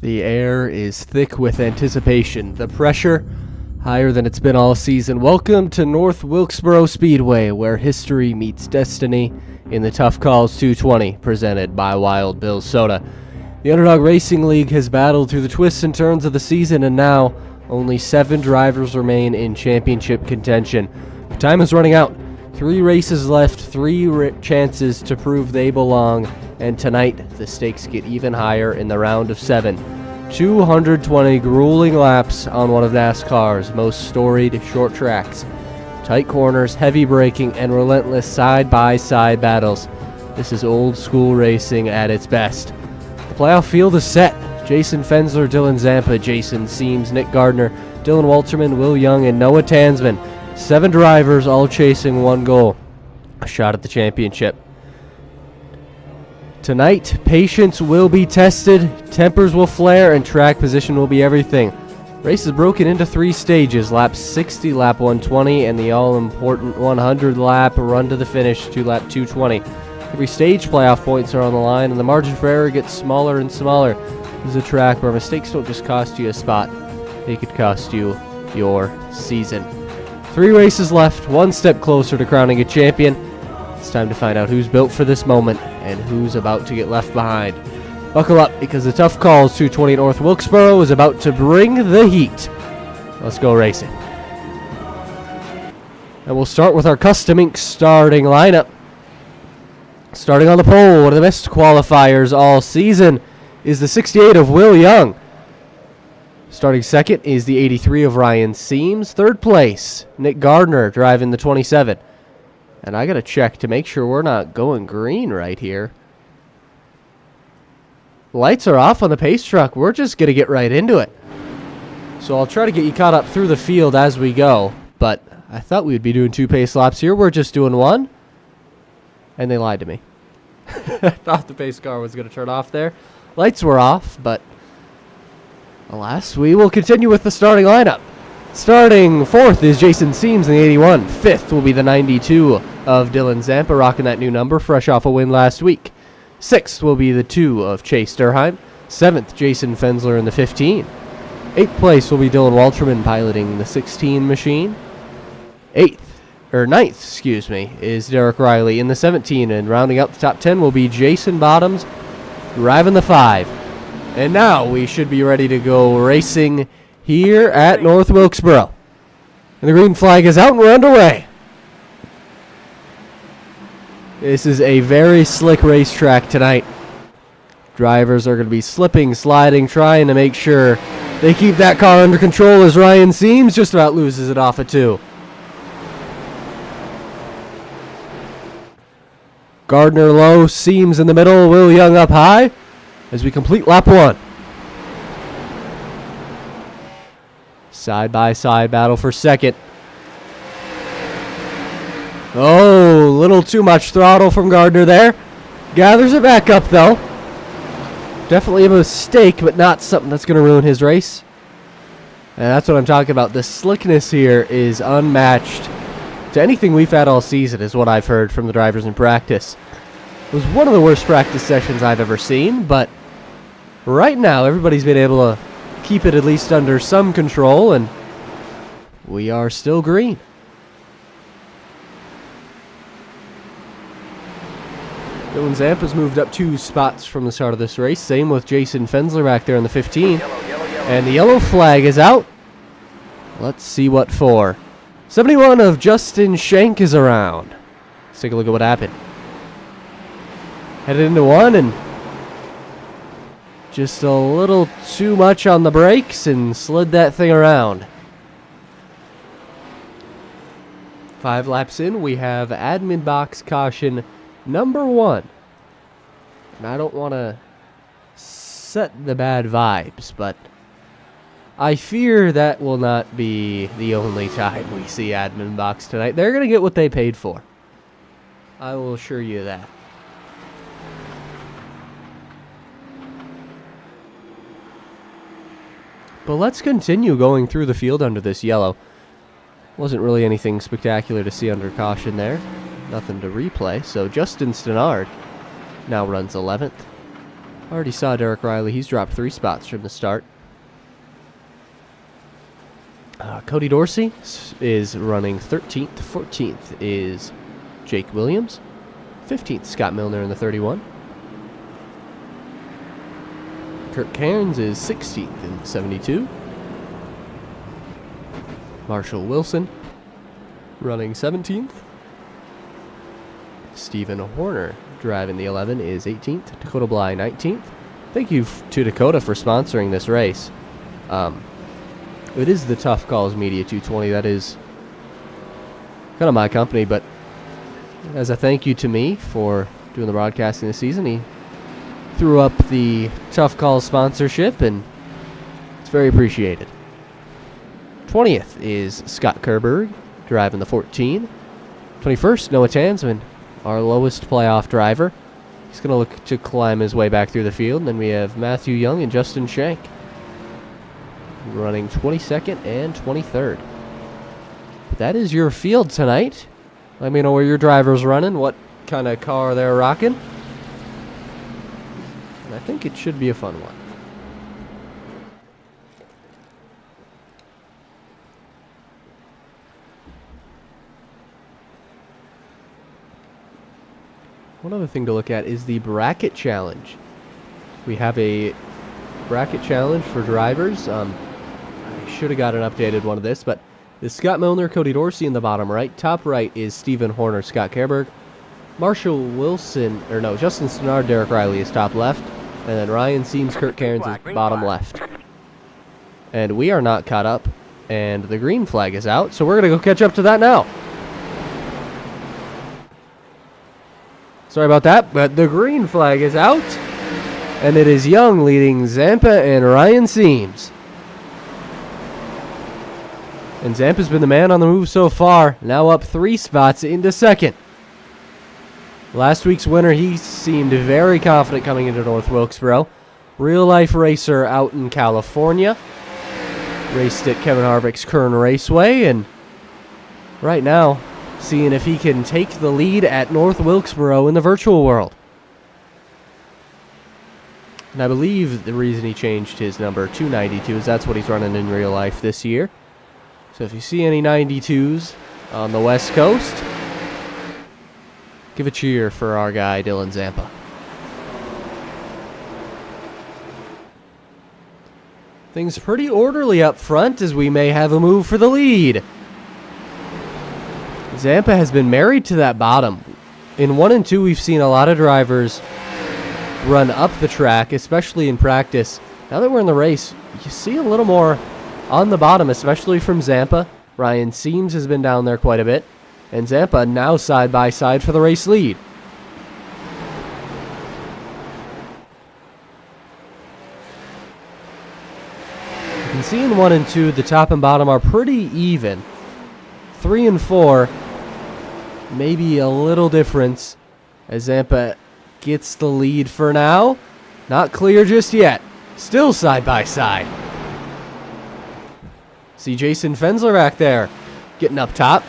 The air is thick with anticipation. The pressure higher than it's been all season. Welcome to North Wilkesboro Speedway, where history meets destiny in the Tuff Calls 220, presented by Wild Bill Soda. The Underdog Racing League has battled through the twists and turns of the season, and now only 7 drivers remain in championship contention. Time is running out. 3 races left, 3 chances to prove they belong, and tonight the stakes get even higher in the round of 7. 220 grueling laps on one of NASCAR's most storied short tracks. Tight corners, heavy braking, and relentless side-by-side battles. This is old school racing at its best. The playoff field is set. Jason Fensler, Dylan Zampa, Jason Seams, Nick Gardner, Dylan Walterman, Will Young, and Noah Tansman. 7 drivers all chasing one goal, a shot at the championship. Tonight, patience will be tested, tempers will flare, and track position will be everything. Race is broken into 3 stages, lap 60, lap 120, and the all-important 100 lap run to the finish to lap 220. Every stage playoff points are on the line, and the margin for error gets smaller and smaller. This is a track where mistakes don't just cost you a spot, they could cost you your season. 3 races left, 1 step closer to crowning a champion. It's time to find out who's built for this moment and who's about to get left behind. Buckle up, because the Tuff Calls 220 North Wilkesboro is about to bring the heat. Let's go racing. And we'll start with our Custom Ink starting lineup. Starting on the pole, one of the best qualifiers all season is the 68 of Will Young. Starting second is the 83 of Ryan Seams. Third place, Nick Gardner driving the 27. And I got to check to make sure we're not going green right here. Lights are off on the pace truck. We're just going to get right into it. So I'll try to get you caught up through the field as we go. But I thought we would be doing 2 pace laps here. We're just doing 1. And they lied to me. I thought the pace car was going to turn off there. Lights were off, but alas, we will continue with the starting lineup. Starting 4th is Jason Seams in the 81. 5th will be the 92 of Dylan Zampa, rocking that new number, fresh off a win last week. 6th will be the 2 of Chase Durheim. 7th, Jason Fensler in the 15. 8th place will be Dylan Walterman piloting the 16 machine. 9th, is Derek Riley in the 17, and rounding out the top 10 will be Jason Bottoms driving the 5. And now we should be ready to go racing here at North Wilkesboro. And the green flag is out and we're underway. This is a very slick racetrack tonight. Drivers are going to be slipping, sliding, trying to make sure they keep that car under control as Ryan Seams just about loses it off of 2. Gardner low, Seams in the middle, Will Young up high as we complete lap 1. Side-by-side battle for second. Oh, little too much throttle from Gardner there. Gathers it back up, though. Definitely a mistake, but not something that's going to ruin his race. And that's what I'm talking about. The slickness here is unmatched to anything we've had all season, is what I've heard from the drivers in practice. It was one of the worst practice sessions I've ever seen, but right now everybody's been able to keep it at least under some control, and we are still green. Dylan Zampa's moved up 2 spots from the start of this race. Same with Jason Fensler back there in the 15. And the yellow flag is out. Let's see what for. 71 of Justin Shank is around. Let's take a look at what happened. Headed into 1 and just a little too much on the brakes and slid that thing around. 5 laps in, we have admin box caution number 1. And I don't want to set the bad vibes, but I fear that will not be the only time we see admin box tonight. They're going to get what they paid for. I will assure you that. But let's continue going through the field under this yellow. Wasn't really anything spectacular to see under caution there. Nothing to replay. So Justin Stenard now runs 11th. Already saw Derek Riley. He's dropped 3 spots from the start. Cody Dorsey is running 13th. 14th is Jake Williams. 15th, Scott Milner in the 31. Kurt Cairns is 16th in the 72. Marshall Wilson running 17th. Stephen Horner driving the 11 is 18th. Dakota Bly 19th. Thank you to Dakota for sponsoring this race. It is the Tuff Calls Media 220. That is kind of my company, but as a thank you to me for doing the broadcasting this season, he threw up the Tuff Calls sponsorship, and it's very appreciated. 20th is Scott Kerberg driving the 14. 21st, Noah Tansman, our lowest playoff driver. He's going to look to climb his way back through the field. And then we have Matthew Young and Justin Shank running 22nd and 23rd. That is your field tonight. Let me know where your driver's running, what kind of car they're rocking. And I think it should be a fun one. One other thing to look at is the bracket challenge. We have a bracket challenge for drivers. I should have got an updated one of this, but the Scott Milner, Cody Dorsey in the bottom right. Top right is Stephen Horner, Scott Kerberg. Justin Stannard, Derek Riley is top left. And then Ryan Seams, Kurt Cairns is bottom left. And we are not caught up. And the green flag is out, so we're going to go catch up to that now. Sorry about that, but the green flag is out. And it is Young leading Zampa and Ryan Seams. And Zampa's been the man on the move so far, now up 3 spots into second. Last week's winner, he seemed very confident coming into North Wilkesboro. Real-life racer out in California. Raced at Kevin Harvick's Kern Raceway, and right now, seeing if he can take the lead at North Wilkesboro in the virtual world. And I believe the reason he changed his number to 92 is that's what he's running in real life this year. So if you see any 92s on the West Coast, give a cheer for our guy, Dylan Zampa. Things pretty orderly up front as we may have a move for the lead. Zampa has been married to that bottom. In 1 and 2, we've seen a lot of drivers run up the track, especially in practice. Now that we're in the race, you see a little more on the bottom, especially from Zampa. Ryan Seams has been down there quite a bit. And Zampa now side by side for the race lead. You can see in 1 and 2, the top and bottom are pretty even. 3 and 4, maybe a little difference as Zampa gets the lead for now. Not clear just yet. Still side by side. See Jason Fensler back there getting up top.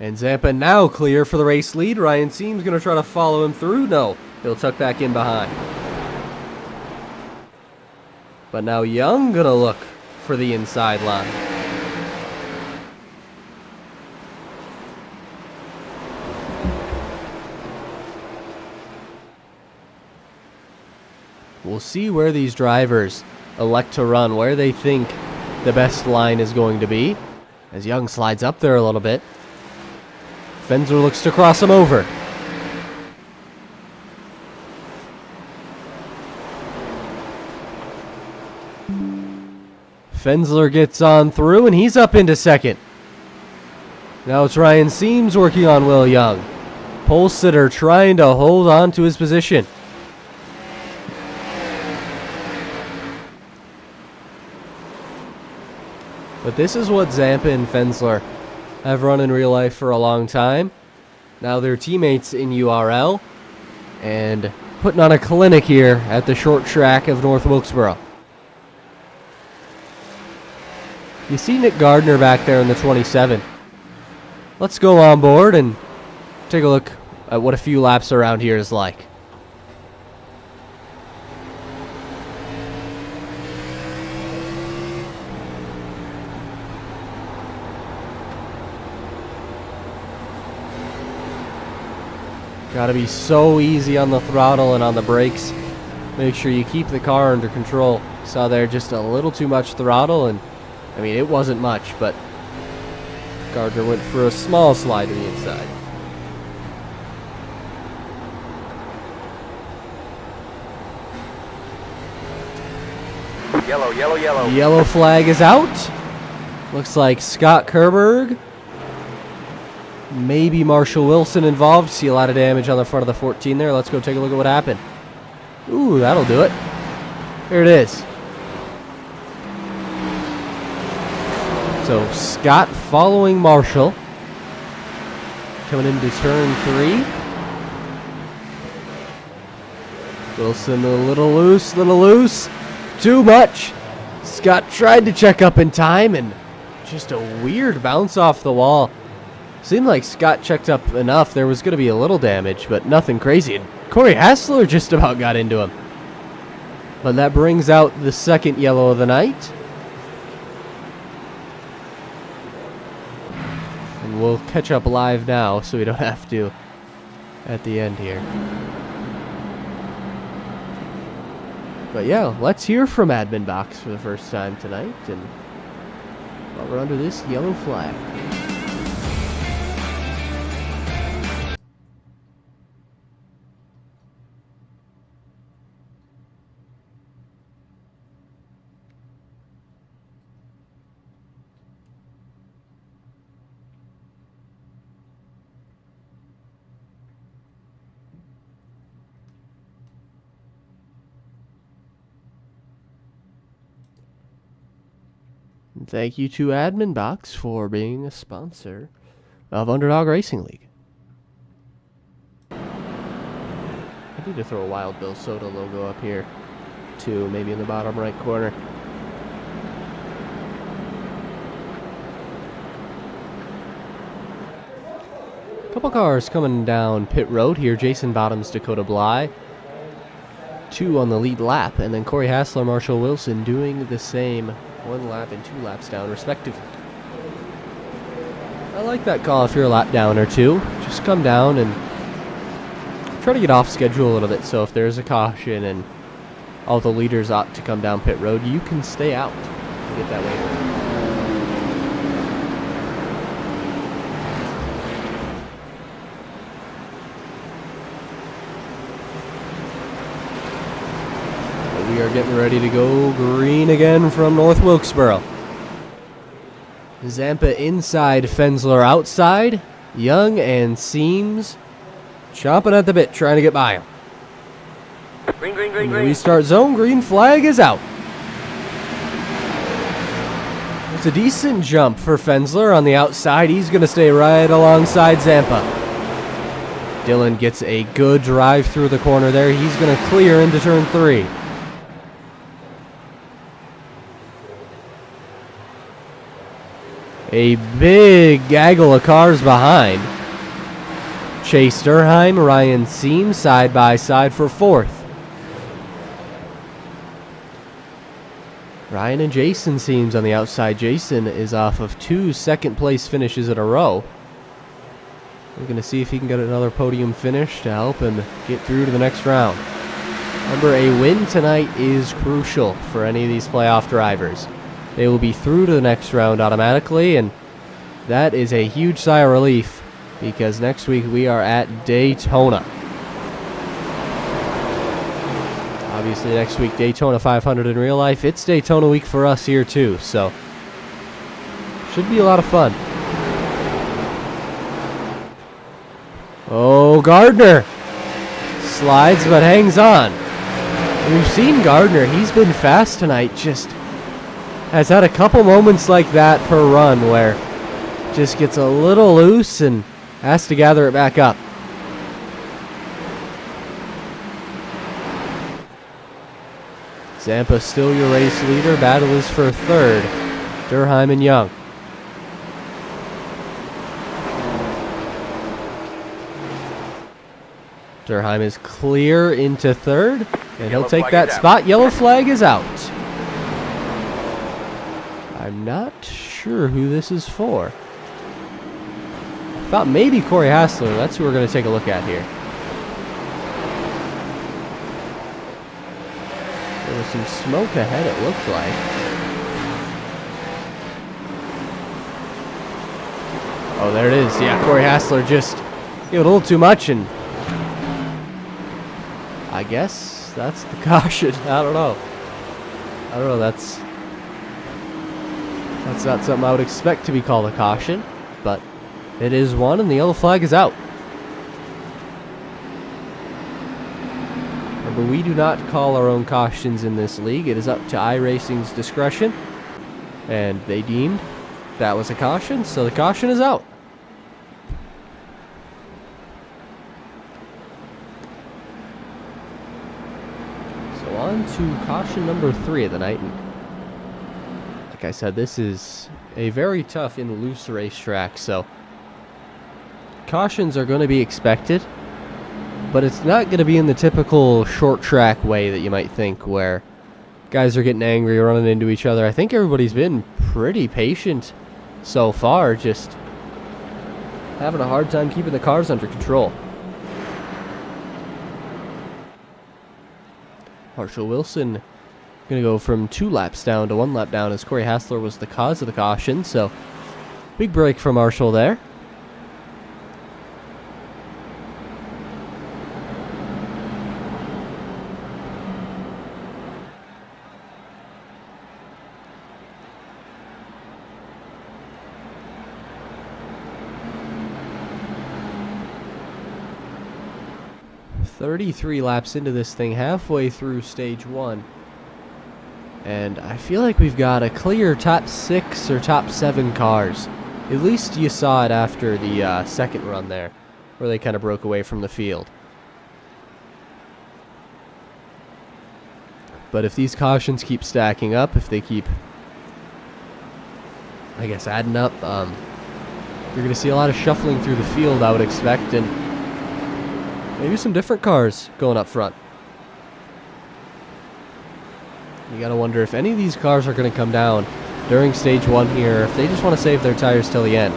And Zampa now clear for the race lead. Ryan Seams going to try to follow him through. No, he'll tuck back in behind. But now Young going to look for the inside line. We'll see where these drivers elect to run, where they think the best line is going to be. As Young slides up there a little bit. Fensler looks to cross him over. Fensler gets on through, and he's up into second. Now it's Ryan Seams working on Will Young. Pole sitter trying to hold on to his position. But this is what Zampa and Fensler have run in real life for a long time. Now they're teammates in URL and putting on a clinic here at the short track of North Wilkesboro. You see Nick Gardner back there in the 27. Let's go on board and take a look at what a few laps around here is like. Gotta be so easy on the throttle and on the brakes. Make sure you keep the car under control. Saw there just a little too much throttle, and I mean, it wasn't much, but Gardner went for a small slide to the inside. Yellow, yellow, yellow. Yellow flag is out. Looks like Scott Kerberg. Maybe Marshall Wilson involved. See a lot of damage on the front of the 14 there. Let's go take a look at what happened. Ooh, that'll do it. Here it is. So Scott following Marshall. Coming into turn 3. Wilson a little loose. Too much. Scott tried to check up in time, and just a weird bounce off the wall. Seemed like Scott checked up enough. There was going to be a little damage, but nothing crazy. And Corey Hassler just about got into him. But that brings out the second yellow of the night. And we'll catch up live now so we don't have to at the end here. But yeah, let's hear from Admin Box for the first time tonight. And while we're under this yellow flag. Thank you to Admin Box for being a sponsor of Underdog Racing League. I need to throw a Wild Bill Soda logo up here, too, maybe in the bottom right corner. Couple cars coming down pit road here. Jason Bottoms, Dakota Bly. 2 on the lead lap, and then Corey Hassler, Marshall Wilson doing the same. 1 lap and 2 laps down, respectively. I like that call if you're a lap down or 2. Just come down and try to get off schedule a little bit. So if there's a caution and all the leaders ought to come down pit road, you can stay out and get that waiver. We are getting ready to go green again from North Wilkesboro. Zampa inside, Fensler outside. Young and Seams chomping at the bit, trying to get by him. Green, green, green, green. Restart zone, green flag is out. It's a decent jump for Fensler on the outside. He's going to stay right alongside Zampa. Dylan gets a good drive through the corner there. He's going to clear into turn 3. A big gaggle of cars behind. Chase Durheim, Ryan Seams side by side for 4th. Ryan and Jason Seams on the outside. Jason is off of 2 second-place finishes in a row. We're going to see if he can get another podium finish to help him get through to the next round. Remember, a win tonight is crucial for any of these playoff drivers. They will be through to the next round automatically, and that is a huge sigh of relief because next week we are at Daytona. Obviously next week Daytona 500 in real life. It's Daytona week for us here too, so should be a lot of fun. Oh, Gardner slides but hangs on. We've seen Gardner. He's been fast tonight, just has had a couple moments like that per run where just gets a little loose and has to gather it back up. Zampa still your race leader. Battle is for 3rd. Durheim and Young. Durheim is clear into third, and he'll take that spot. Yellow flag is out. I'm not sure who this is for. I thought maybe Corey Hassler. That's who we're going to take a look at here. There was some smoke ahead, it looked like. Oh, there it is. Yeah, Corey Hassler just gave it a little too much, and I guess that's the caution. I don't know. That's not something I would expect to be called a caution, but it is one, and the yellow flag is out. Remember, we do not call our own cautions in this league. It is up to iRacing's discretion, and they deemed that was a caution, so the caution is out. So on to caution number 3 of the night. And like I said, this is a very tough and loose racetrack, so cautions are going to be expected, but it's not going to be in the typical short track way that you might think, where guys are getting angry or running into each other. I think everybody's been pretty patient so far, just having a hard time keeping the cars under control. Marshall Wilson going to go from 2 laps down to 1 lap down, as Corey Hassler was the cause of the caution, so big break for Marshall there. .33 laps into this thing, halfway through stage 1. And I feel like we've got a clear top 6 or top 7 cars. At least you saw it after the second run there, where they kind of broke away from the field. But if these cautions keep stacking up, if they keep, I guess, adding up, you're going to see a lot of shuffling through the field, I would expect, and maybe some different cars going up front. You gotta wonder if any of these cars are going to come down during stage 1 here, if they just want to save their tires till the end.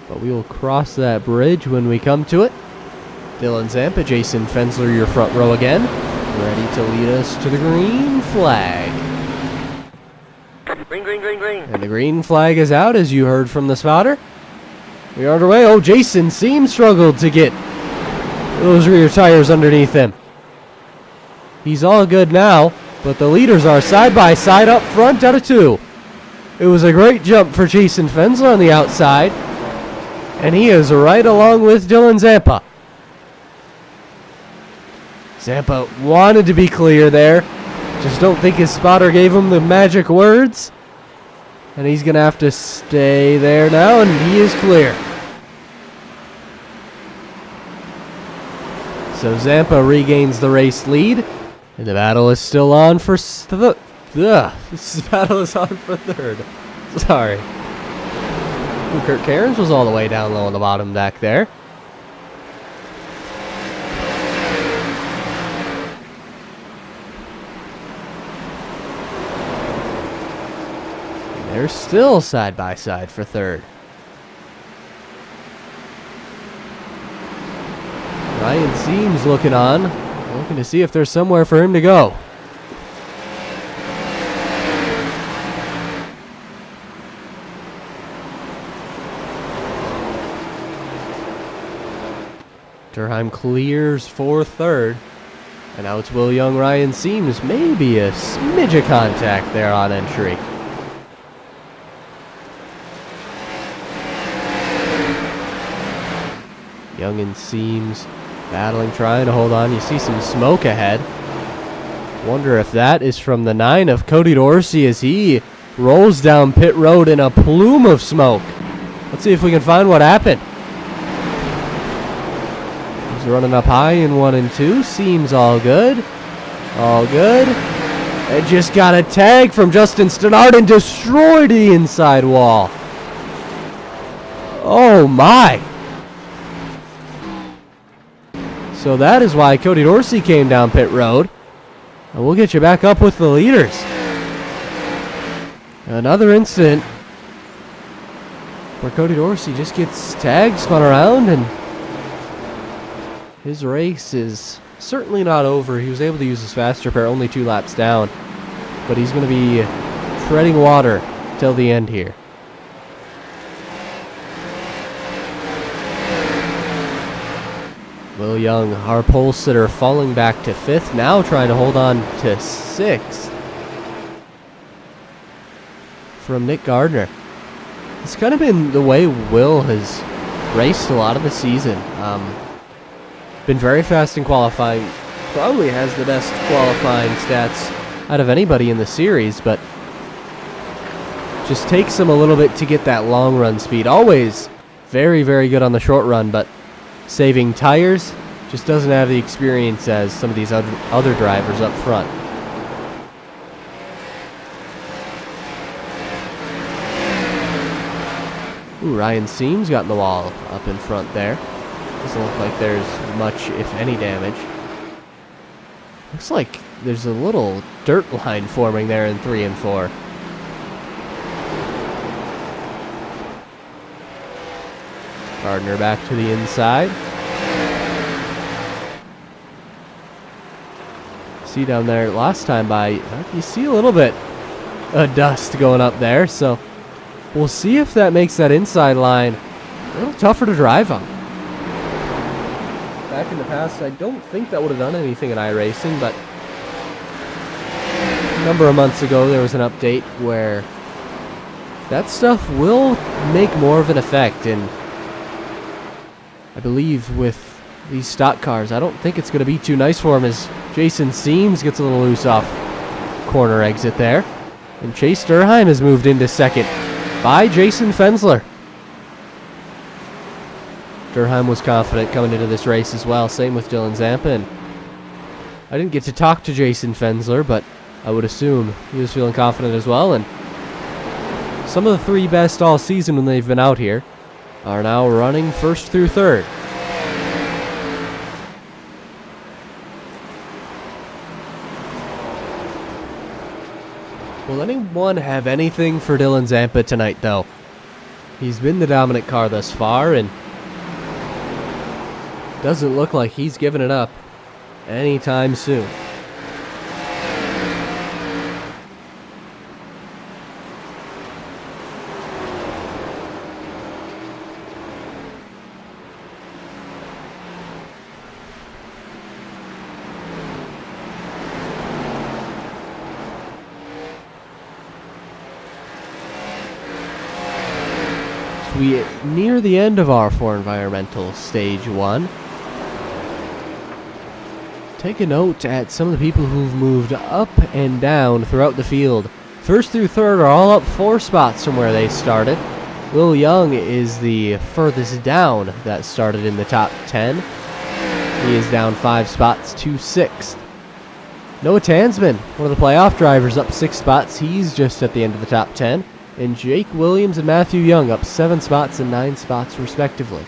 But we will cross that bridge when we come to it. Dylan Zampa, Jason Fensler, your front row again, ready to lead us to the green flag. Green, green, green, green. And the green flag is out, as you heard from the spotter. We are underway. Oh, Jason Seams struggled to get those rear tires underneath him. He's all good now, but the leaders are side by side up front out of 2. It was a great jump for Jason Fensler on the outside, and he is right along with Dylan Zampa. Zampa wanted to be clear there. Just don't think his spotter gave him the magic words. And he's going to have to stay there now, and he is clear. So Zampa regains the race lead, and the battle is still on for this battle is on for third. Sorry. Kurt Cairns was all the way down low on the bottom back there. They're still side by side for third. Ryan Seams looking on, looking to see if there's somewhere for him to go. Durheim clears for third. And now it's Will Young, Ryan Seams. Maybe a smidge of contact there on entry. Young and Seams battling, trying to hold on. You see some smoke ahead. Wonder if that is from the 9 of Cody Dorsey as he rolls down pit road in a plume of smoke. Let's see if we can find what happened. He's running up high in 1 and 2. Seems all good. All good. And just got a tag from Justin Stannard and destroyed the inside wall. Oh my. So that is why Cody Dorsey came down pit road. And we'll get you back up with the leaders. Another incident where Cody Dorsey just gets tagged, spun around, and his race is certainly not over. He was able to use his faster pair, only 2 laps down. But he's going to be treading water till the end here. Will Young, our pole sitter, falling back to 5th, now trying to hold on to 6th from Nick Gardner. It's kind of been the way Will has raced a lot of the season. Been very fast in qualifying. Probably has the best qualifying stats out of anybody in the series, but just takes him a little bit to get that long run speed. Always very, very good on the short run, but saving tires, just doesn't have the experience as some of these other drivers up front. Ooh, Ryan Seams got in the wall up in front there. Doesn't look like there's much, if any, damage. Looks like there's a little dirt line forming there in 3 and 4. Gardner back to the inside. See down there last time by, you see a little bit of dust going up there, so we'll see if that makes that inside line a little tougher to drive on. Back in the past, I don't think that would have done anything in iRacing, but a number of months ago there was an update where that stuff will make more of an effect, and I believe with these stock cars, I don't think it's going to be too nice for him as Jason Seams gets a little loose off corner exit there. And Chase Durheim has moved into 2nd by Jason Fensler. Durheim was confident coming into this race as well. Same with Dylan Zampa. And I didn't get to talk to Jason Fensler, but I would assume he was feeling confident as well. And some of the 3 best all season when they've been out here are now running 1st through 3rd. Will anyone have anything for Dylan Zampa tonight, though? He's been the dominant car thus far, and doesn't look like he's giving it up anytime soon. We near the end of our 4 environmental stage 1. Take a note at some of the people who've moved up and down throughout the field. 1st through 3rd are all up 4 spots from where they started. Will Young is the furthest down that started in the top 10. He is down 5 spots to 6th. Noah Tansman, one of the playoff drivers, up 6 spots. He's just at the end of the top 10. And Jake Williams and Matthew Young up 7 spots and 9 spots respectively.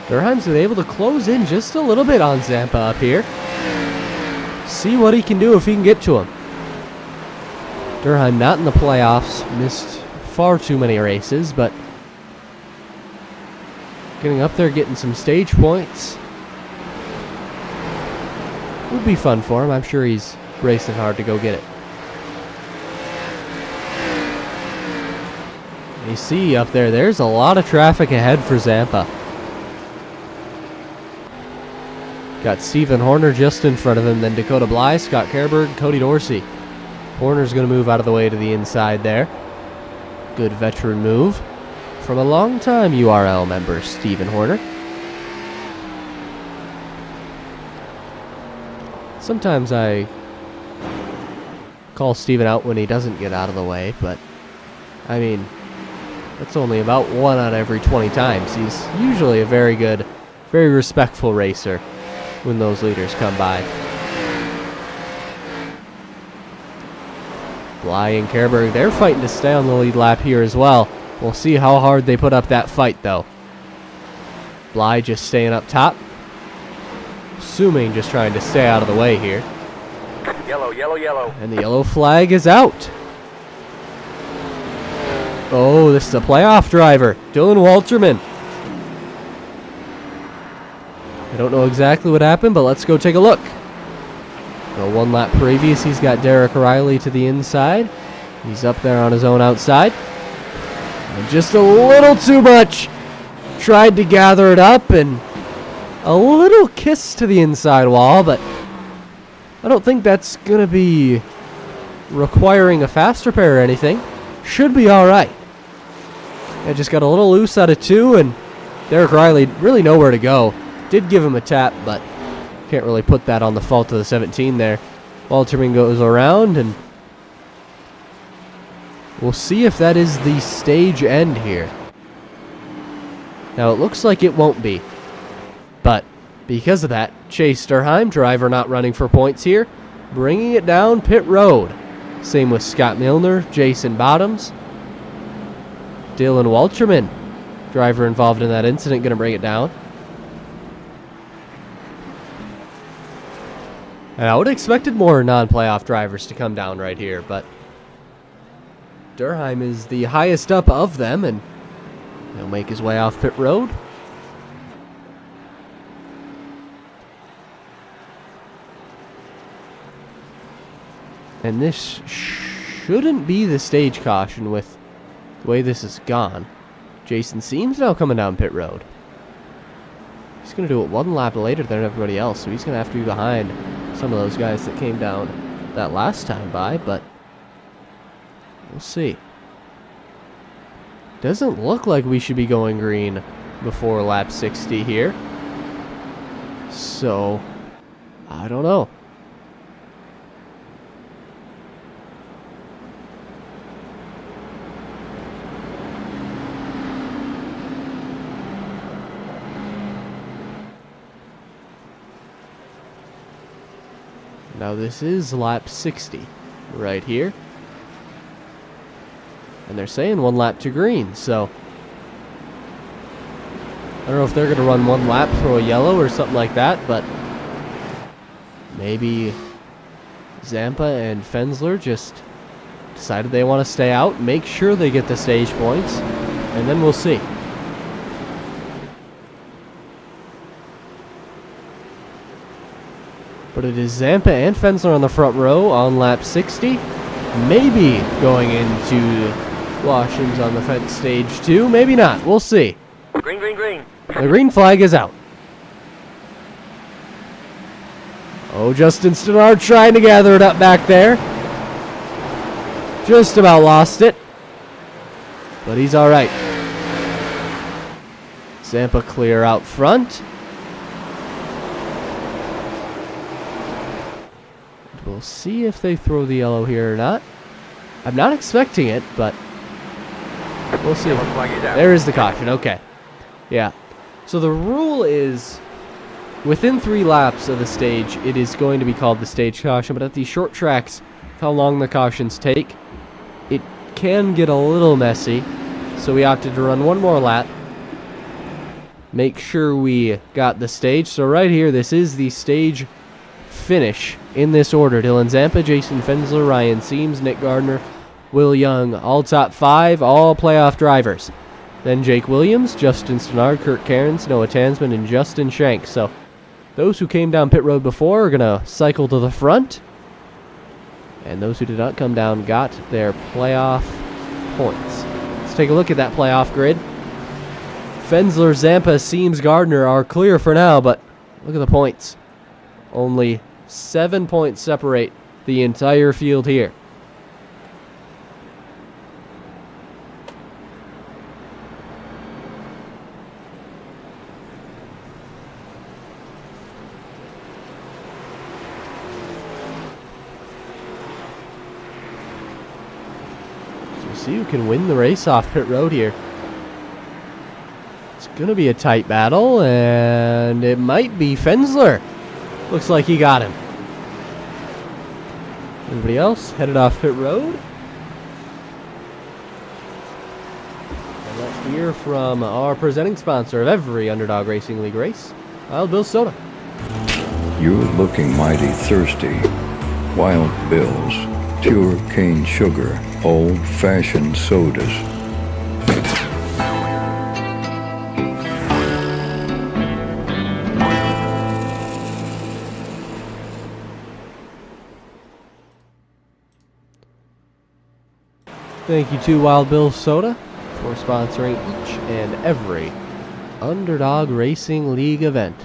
Durheim's been able to close in just a little bit on Zampa up here. See what he can do if he can get to him. Durheim not in the playoffs, missed far too many races, but getting up there, getting some stage points would be fun for him. I'm sure he's racing hard to go get it. You see up there, there's a lot of traffic ahead for Zampa. Got Stephen Horner just in front of him, then Dakota Bly, Scott Kerberg, Cody Dorsey. Horner's going to move out of the way to the inside there. Good veteran move from a long-time URL member, Stephen Horner. Sometimes I call Steven out when he doesn't get out of the way, but I mean, that's only about 1 out of every 20 times. He's usually a very good, very respectful racer. when those leaders come by. Bly and Kerberg, they're fighting to stay on the lead lap here as well. We'll see how hard they put up that fight, though. Bly just staying up top. Assuming just trying to stay out of the way here. Yellow, yellow, yellow. And the yellow flag is out. Oh, this is a playoff driver, Dylan Walterman. I don't know exactly what happened, but let's go take a look. Go one lap previous, he's got Derek Riley to the inside. He's up there on his own outside. And just a little too much. Tried to gather it up and a little kiss to the inside wall, but I don't think that's going to be requiring a fast repair or anything. Should be all right. I just got a little loose out of 2, and Derek Riley really nowhere to go. Did give him a tap, but can't really put that on the fault of the 17 there. Walterman goes around, and we'll see if that is the stage end here. Now, it looks like it won't be. But because of that, Chase Sturheim, driver not running for points here, bringing it down pit road. Same with Scott Milner, Jason Bottoms. Dylan Walterman, driver involved in that incident, going to bring it down. And I would have expected more non-playoff drivers to come down right here, but Sturheim is the highest up of them, and he'll make his way off pit road. And this shouldn't be the stage caution with the way this has gone. Jason Seams now coming down pit road. He's going to do it one lap later than everybody else, so he's going to have to be behind some of those guys that came down that last time by, but we'll see. Doesn't look like we should be going green before lap 60 here. So, I don't know. Now this is lap 60 right here. And they're saying one lap to green, so I don't know if they're going to run one lap, throw a yellow or something like that, but maybe Zampa and Fensler just decided they want to stay out, make sure they get the stage points, and then we'll see. But it is Zampa and Fensler on the front row on lap 60. Maybe going into Washings on the fence stage 2. Maybe not. We'll see. Green, green, green. The green flag is out. Oh, Justin Stannard trying to gather it up back there. Just about lost it. But he's all right. Zampa clear out front. We'll see if they throw the yellow here or not. I'm not expecting it, but we'll see. There is the caution. Okay. Yeah. So the rule is within 3 laps of the stage, it is going to be called the stage caution, but at these short tracks, how long the cautions take, it can get a little messy. So we opted to run one more lap. Make sure we got the stage. So right here, this is the stage finish in this order. Dylan Zampa, Jason Fensler, Ryan Seams, Nick Gardner, Will Young, all top 5, all playoff drivers. Then Jake Williams, Justin Stannard, Kurt Cairns, Noah Tansman, and Justin Shank. So those who came down pit road before are going to cycle to the front. And those who did not come down got their playoff points. Let's take a look at that playoff grid. Fensler, Zampa, Seams, Gardner are clear for now, but look at the points. Only 7 points separate the entire field here. So see who can win the race off pit road here. It's going to be a tight battle, and it might be Fensler Looks like he got him. Anybody else headed off pit road? And let's hear from our presenting sponsor of every Underdog Racing League race, Wild Bill Soda. You're looking mighty thirsty. Wild Bill's pure cane sugar, old-fashioned sodas. Thank you to Wild Bill Soda for sponsoring each and every Underdog Racing League event.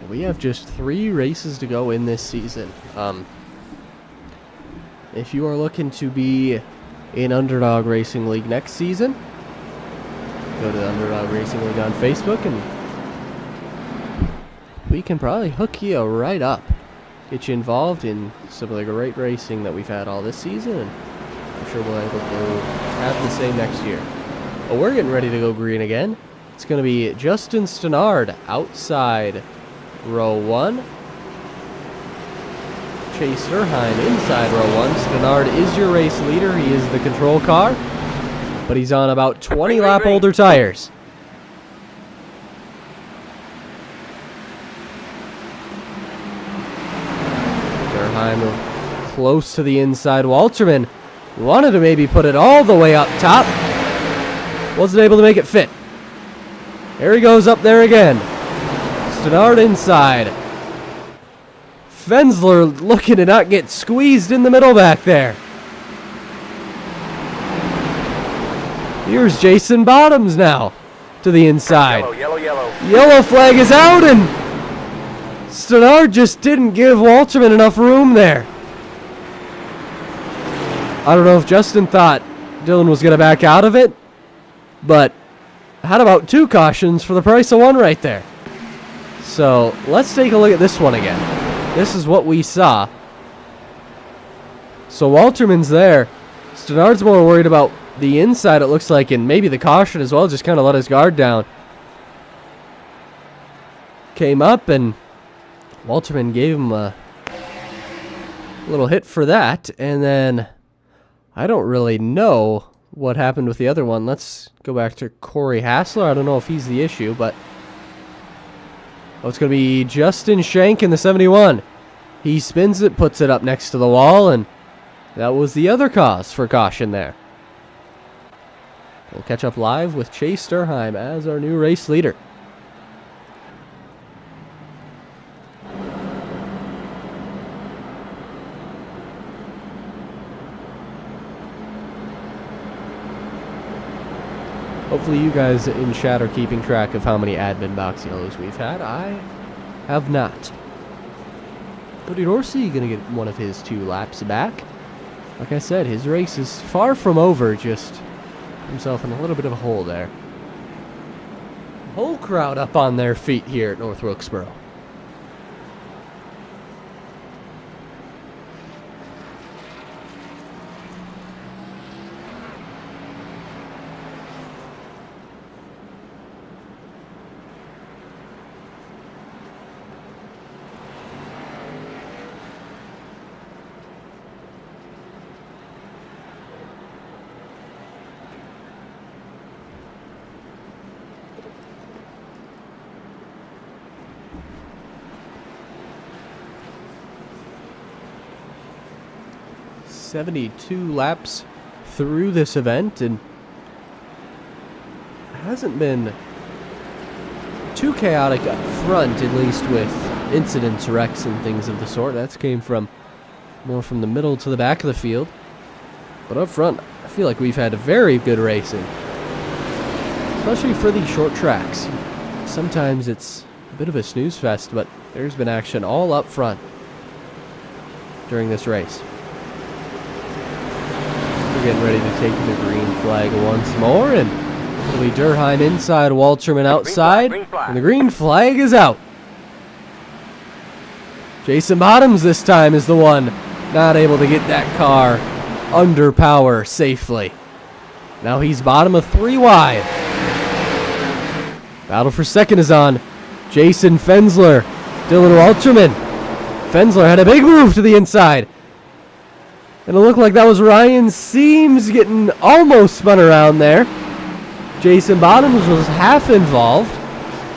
We have just 3 races to go in this season. If you are looking to be in Underdog Racing League next season, go to the Underdog Racing League on Facebook and we can probably hook you right up. Get you involved in some of the great racing that we've had all this season, and I'm sure we'll be able to have the same next year. But we're getting ready to go green again. It's going to be Justin Stenard outside row 1. Chase Durheim inside row 1. Stenard is your race leader. He is the control car, but he's on about 20 lap older tires. Durheim close to the inside. Walterman wanted to maybe put it all the way up top. Wasn't able to make it fit. There he goes up there again. Stenard inside. Fensler looking to not get squeezed in the middle back there. Here's Jason Bottoms now to the inside. Yellow, yellow. Yellow flag is out, and Stenard just didn't give Walterman enough room there. I don't know if Justin thought Dylan was going to back out of it, but had about 2 cautions for the price of 1 right there. So let's take a look at this one again. This is what we saw. So Walterman's there. Stenard's more worried about the inside, it looks like, and maybe the caution as well. Just kind of let his guard down. Came up, and Walterman gave him a little hit for that. And then I don't really know what happened with the other one. Let's go back to Corey Hassler. I don't know if he's the issue, but it's going to be Justin Shank in the 71. He spins it, puts it up next to the wall, and that was the other cause for caution there. We'll catch up live with Chase Durheim as our new race leader. Hopefully you guys in chat are keeping track of how many admin box yellows we've had. I have not. Cody Dorsey going to get one of his 2 laps back. Like I said, his race is far from over. Just himself in a little bit of a hole there. Whole crowd up on their feet here at North Wilkesboro. .72 laps through this event, and it hasn't been too chaotic up front, at least with incidents, wrecks, and things of the sort. That's came from more from the middle to the back of the field. But up front, I feel like we've had very good racing, especially for these short tracks. Sometimes it's a bit of a snooze fest, but there's been action all up front during this race. Getting ready to take the green flag once more, and it'll be Durheim inside, Walterman outside, and the green flag is out. Jason Bottoms this time is the one not able to get that car under power safely. Now he's bottom of 3 wide. Battle for second is on. Jason Fensler, Dylan Walterman. Fensler had a big move to the inside. And it looked like that was Ryan Seams getting almost spun around there. Jason Bottoms was half involved.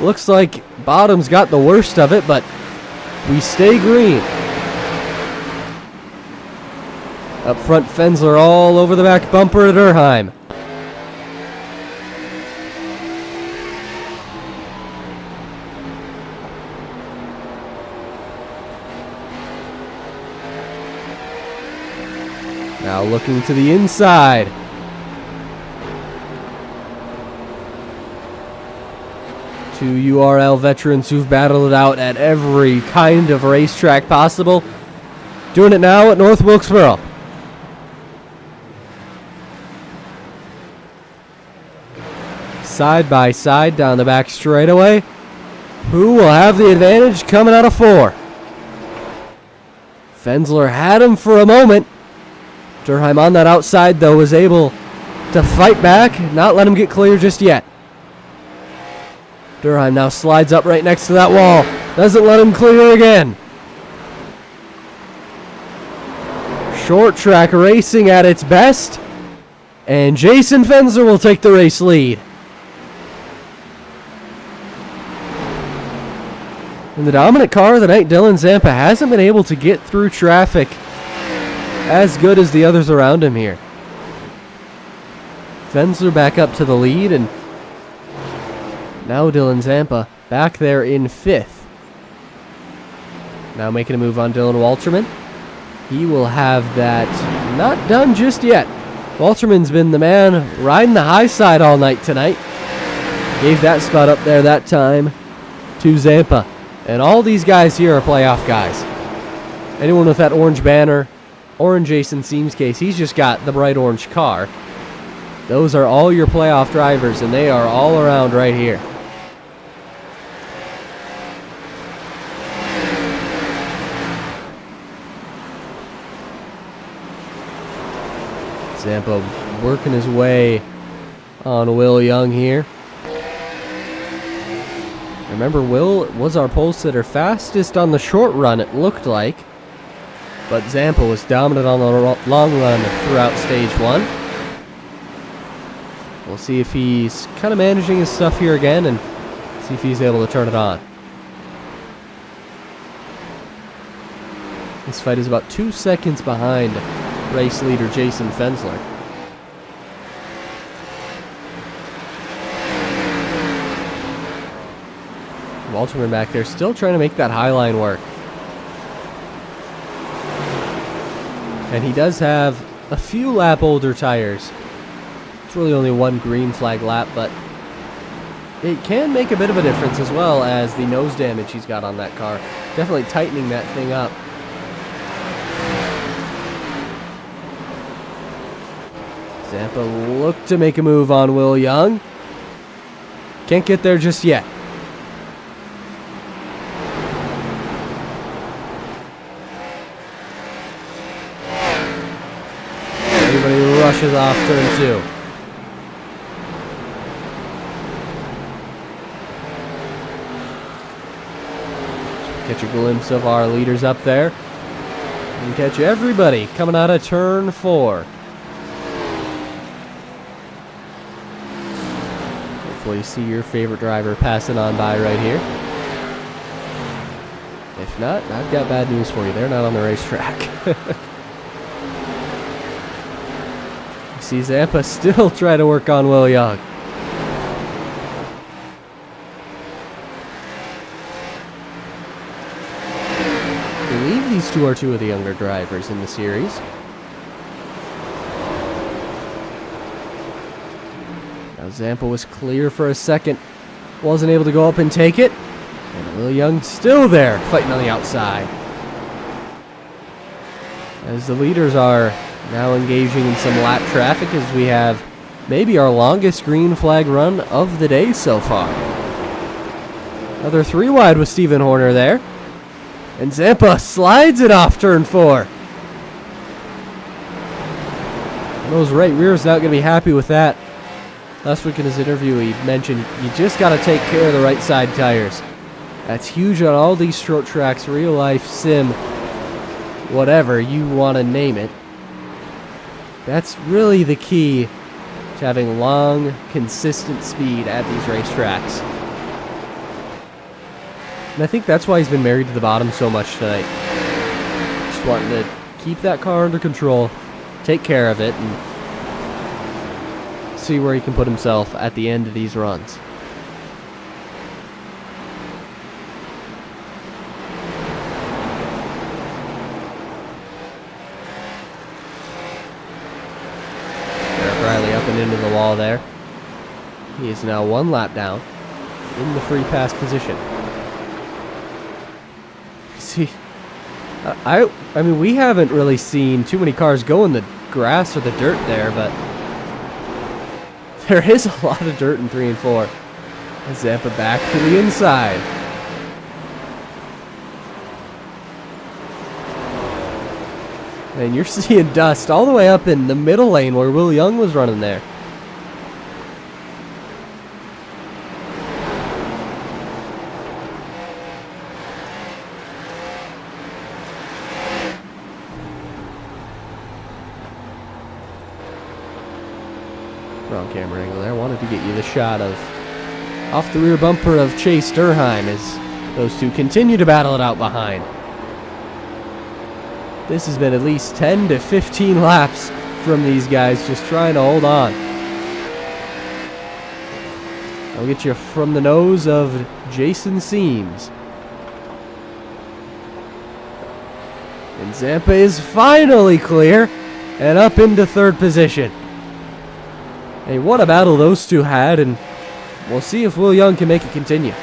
Looks like Bottoms got the worst of it, but we stay green. Up front, Fensler all over the back bumper at Durheim. Now looking to the inside. Two URL veterans who've battled it out at every kind of racetrack possible. Doing it now at North Wilkesboro. Side by side down the back straightaway. Who will have the advantage coming out of 4? Fensler had him for a moment. Durheim on that outside, though, was able to fight back, not let him get clear just yet. Durheim now slides up right next to that wall. Doesn't let him clear again. Short track racing at its best. And Jason Fensler will take the race lead. In the dominant car of the night, Dylan Zampa hasn't been able to get through traffic as good as the others around him here. Fensler back up to the lead, and now Dylan Zampa back there in 5th. Now making a move on Dylan Walterman. He will have that not done just yet. Walterman's been the man riding the high side all night tonight. Gave that spot up there that time to Zampa. And all these guys here are playoff guys. Anyone with that orange banner, or in Jason Seams' case, he's just got the bright orange car. Those are all your playoff drivers, and they are all around right here. Zampa working his way on Will Young here. Remember, Will was our pole sitter fastest on the short run, it looked like. But Zampa was dominant on the long run throughout stage 1. We'll see if he's kind of managing his stuff here again and see if he's able to turn it on. This fight is about 2 seconds behind race leader Jason Fensler. Walterman back there still trying to make that high line work. And he does have a few lap older tires. It's really only 1 green flag lap, but it can make a bit of a difference as well as the nose damage he's got on that car. Definitely tightening that thing up. Zampa looked to make a move on Will Young. Can't get there just yet. Everybody rushes off turn 2. Catch a glimpse of our leaders up there. And catch everybody coming out of turn 4. Hopefully you see your favorite driver passing on by right here. If not, I've got bad news for you. They're not on the racetrack. See Zampa still try to work on Will Young. I believe these two are 2 of the younger drivers in the series. Now Zampa was clear for a second. Wasn't able to go up and take it. And Will Young still there, fighting on the outside. As the leaders are now engaging in some lap traffic as we have maybe our longest green flag run of the day so far. Another 3 wide with Stephen Horner there. And Zampa slides it off turn 4. Those right rear's not going to be happy with that. Last week in his interview, he mentioned you just got to take care of the right side tires. That's huge on all these short tracks, real life, sim, whatever you want to name it. That's really the key to having long, consistent speed at these racetracks. And I think that's why he's been married to the bottom so much tonight. Just wanting to keep that car under control, take care of it, and see where he can put himself at the end of these runs. Eric Riley up and into the wall there. He is now 1 lap down in the free pass position. See, I mean, we haven't really seen too many cars go in the grass or the dirt there, but there is a lot of dirt in 3 and 4. Zampa back to the inside. And you're seeing dust all the way up in the middle lane where Will Young was running there. Wrong camera angle there. Wanted to get you the shot of off the rear bumper of Chase Durheim as those two continue to battle it out behind. This has been at least 10 to 15 laps from these guys just trying to hold on. I'll get you from the nose of Jason Seams. And Zampa is finally clear and up into 3rd position. Hey, what a battle those two had, and we'll see if Will Young can make it continue.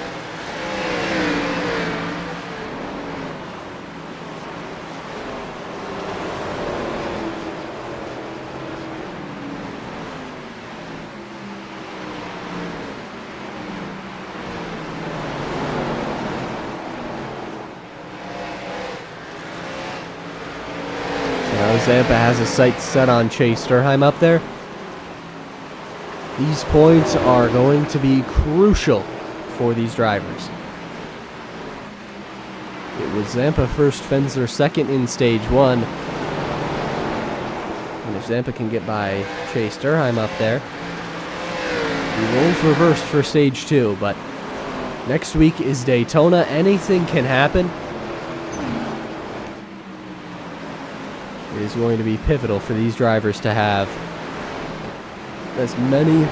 So now Zampa has his sights set on Chase Durheim up there. These points are going to be crucial for these drivers. It was Zampa first, Fensler second in stage 1. And if Zampa can get by Chase Durheim up there, he rolls reversed for stage 2. But next week is Daytona. Anything can happen. It is going to be pivotal for these drivers to have as many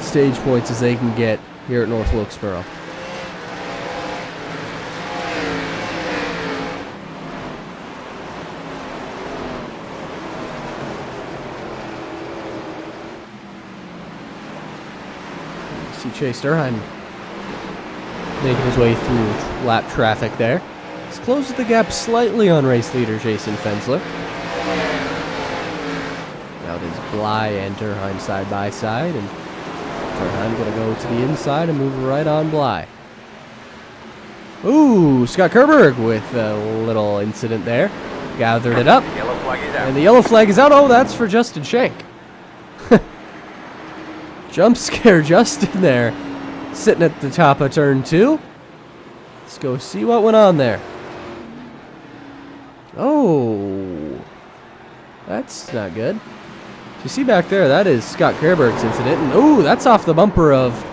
stage points as they can get here at North Wilkesboro. You see Chase Durheim making his way through lap traffic there. He's closed the gap slightly on race leader Jason Fensler. Now it is Bly and Durheim side by side, and Durheim going to go to the inside and move right on Bly. Ooh, Scott Kerberg with a little incident there. Gathered it up. Yellow flag is out. And the yellow flag is out. Oh, that's for Justin Schenk. Jump scare Justin there. Sitting at the top of turn 2. Let's go see what went on there. Oh, that's not good. You see back there, that is Scott Kerberg's incident. And ooh, that's off the bumper of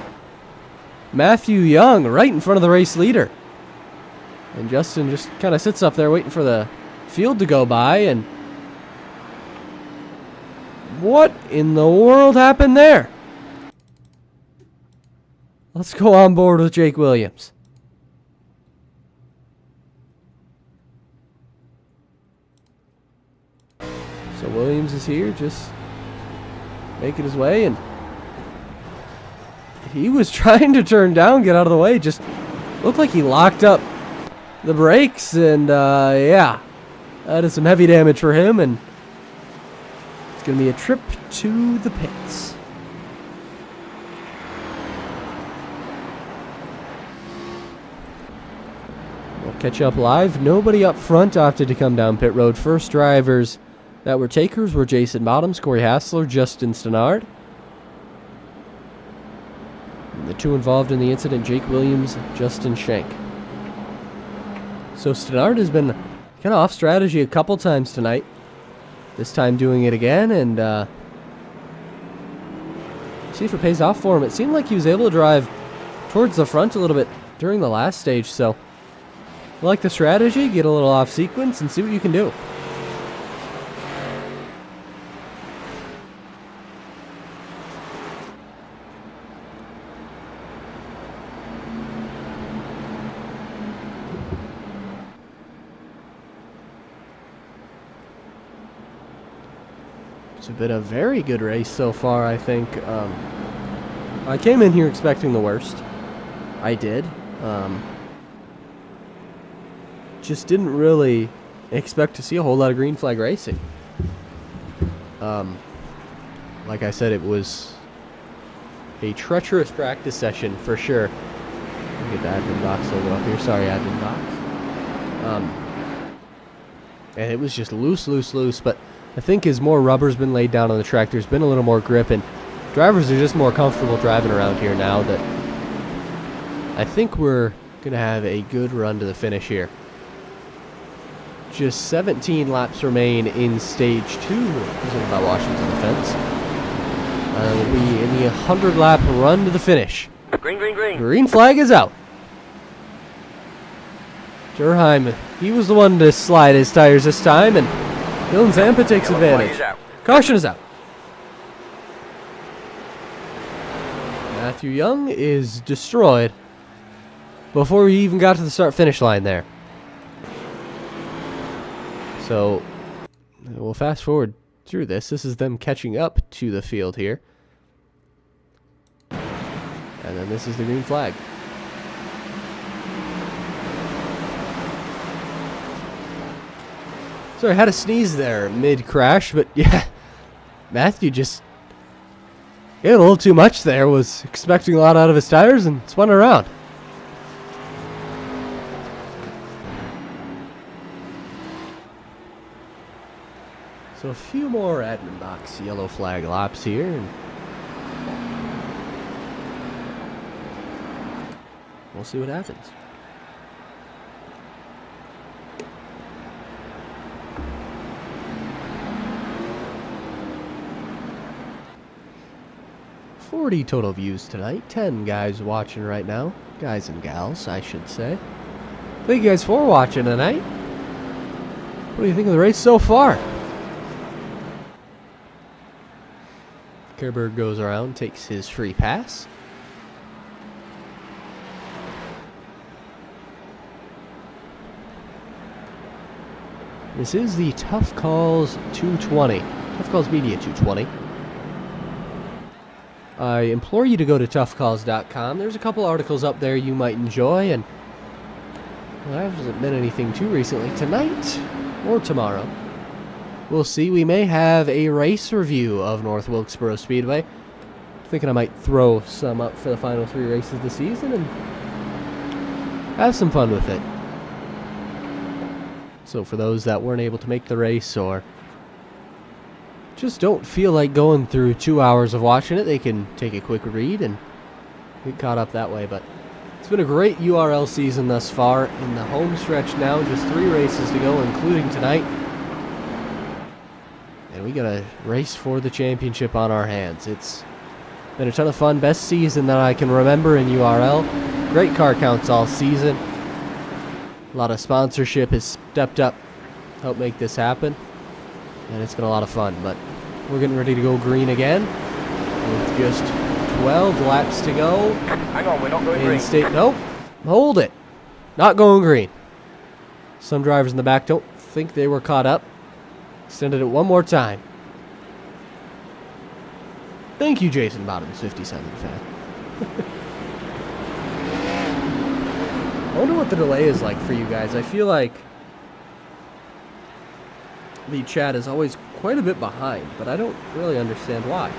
Matthew Young right in front of the race leader. And Justin just kind of sits up there waiting for the field to go by. And what in the world happened there? Let's go on board with Jake Williams. So Williams is here, just making his way, and he was trying to turn down, get out of the way. Just looked like he locked up the brakes, and yeah, that is some heavy damage for him, and it's going to be a trip to the pits. We'll catch up live. Nobody up front opted to come down pit road. First drivers that were takers were Jason Bottoms, Corey Hassler, Justin Stenard. And the two involved in the incident, Jake Williams, Justin Schenk. So Stenard has been kind of off strategy a couple times tonight. This time doing it again, and see if it pays off for him. It seemed like he was able to drive towards the front a little bit during the last stage, so I like the strategy, get a little off sequence, and see what you can do. It's been a very good race so far, I think. I came in here expecting the worst. I did. Just didn't really expect to see a whole lot of green flag racing. Like I said, it was a treacherous practice session for sure. Let me get the admin box logo up here. Sorry, admin box. And it was just loose, but I think as more rubber's been laid down on the track, there's been a little more grip, and drivers are just more comfortable driving around here now. That I think we're going to have a good run to the finish here. Just 17 laps remain in stage 2, presented by Washington Defense. We'll be in the 100-lap run to the finish. Green, green, green. Green flag is out. Durheim, he was the one to slide his tires this time, and Dylan Zampa takes Yellow flag advantage. is out. Caution is out. Matthew Young is destroyed before he even got to the start-finish line there. So, we'll fast forward through this. This is them catching up to the field here. And then this is the green flag. Sorry, I had a sneeze there mid-crash, but yeah, Matthew just hit a little too much there. Was expecting a lot out of his tires and spun around. So a few more admin box yellow flag laps here. And we'll see what happens. $40 total views tonight. 10 guys watching right now. Guys and gals, I should say. Thank you guys for watching tonight. What do you think of the race so far? Kerberg goes around, takes his free pass. This is the Tuff Calls 220. Tuff Calls Media 220. I implore you to go to tuffcalls.com. There's a couple articles up there you might enjoy, and there hasn't been anything too recently. Tonight or tomorrow, we'll see. We may have a race review of North Wilkesboro Speedway. Thinking I might throw some up for the final 3 races of the season and have some fun with it. So for those that weren't able to make the race or just don't feel like going through 2 hours of watching it, they can take a quick read and get caught up that way. But it's been a great URL season thus far. In the home stretch now, just 3 races to go, including tonight. And we got a race for the championship on our hands. It's been a ton of fun. Best season that I can remember in URL. Great car counts all season. A lot of sponsorship has stepped up to help make this happen. And it's been a lot of fun. But we're getting ready to go green again. With just 12 laps to go. Hang on, we're not going green. Nope. Hold it. Not going green. Some drivers in the back don't think they were caught up. Extended it one more time. Thank you, Jason Bottoms, 57 fan. I wonder what the delay is like for you guys. I feel like the chat is always quite a bit behind, but I don't really understand why.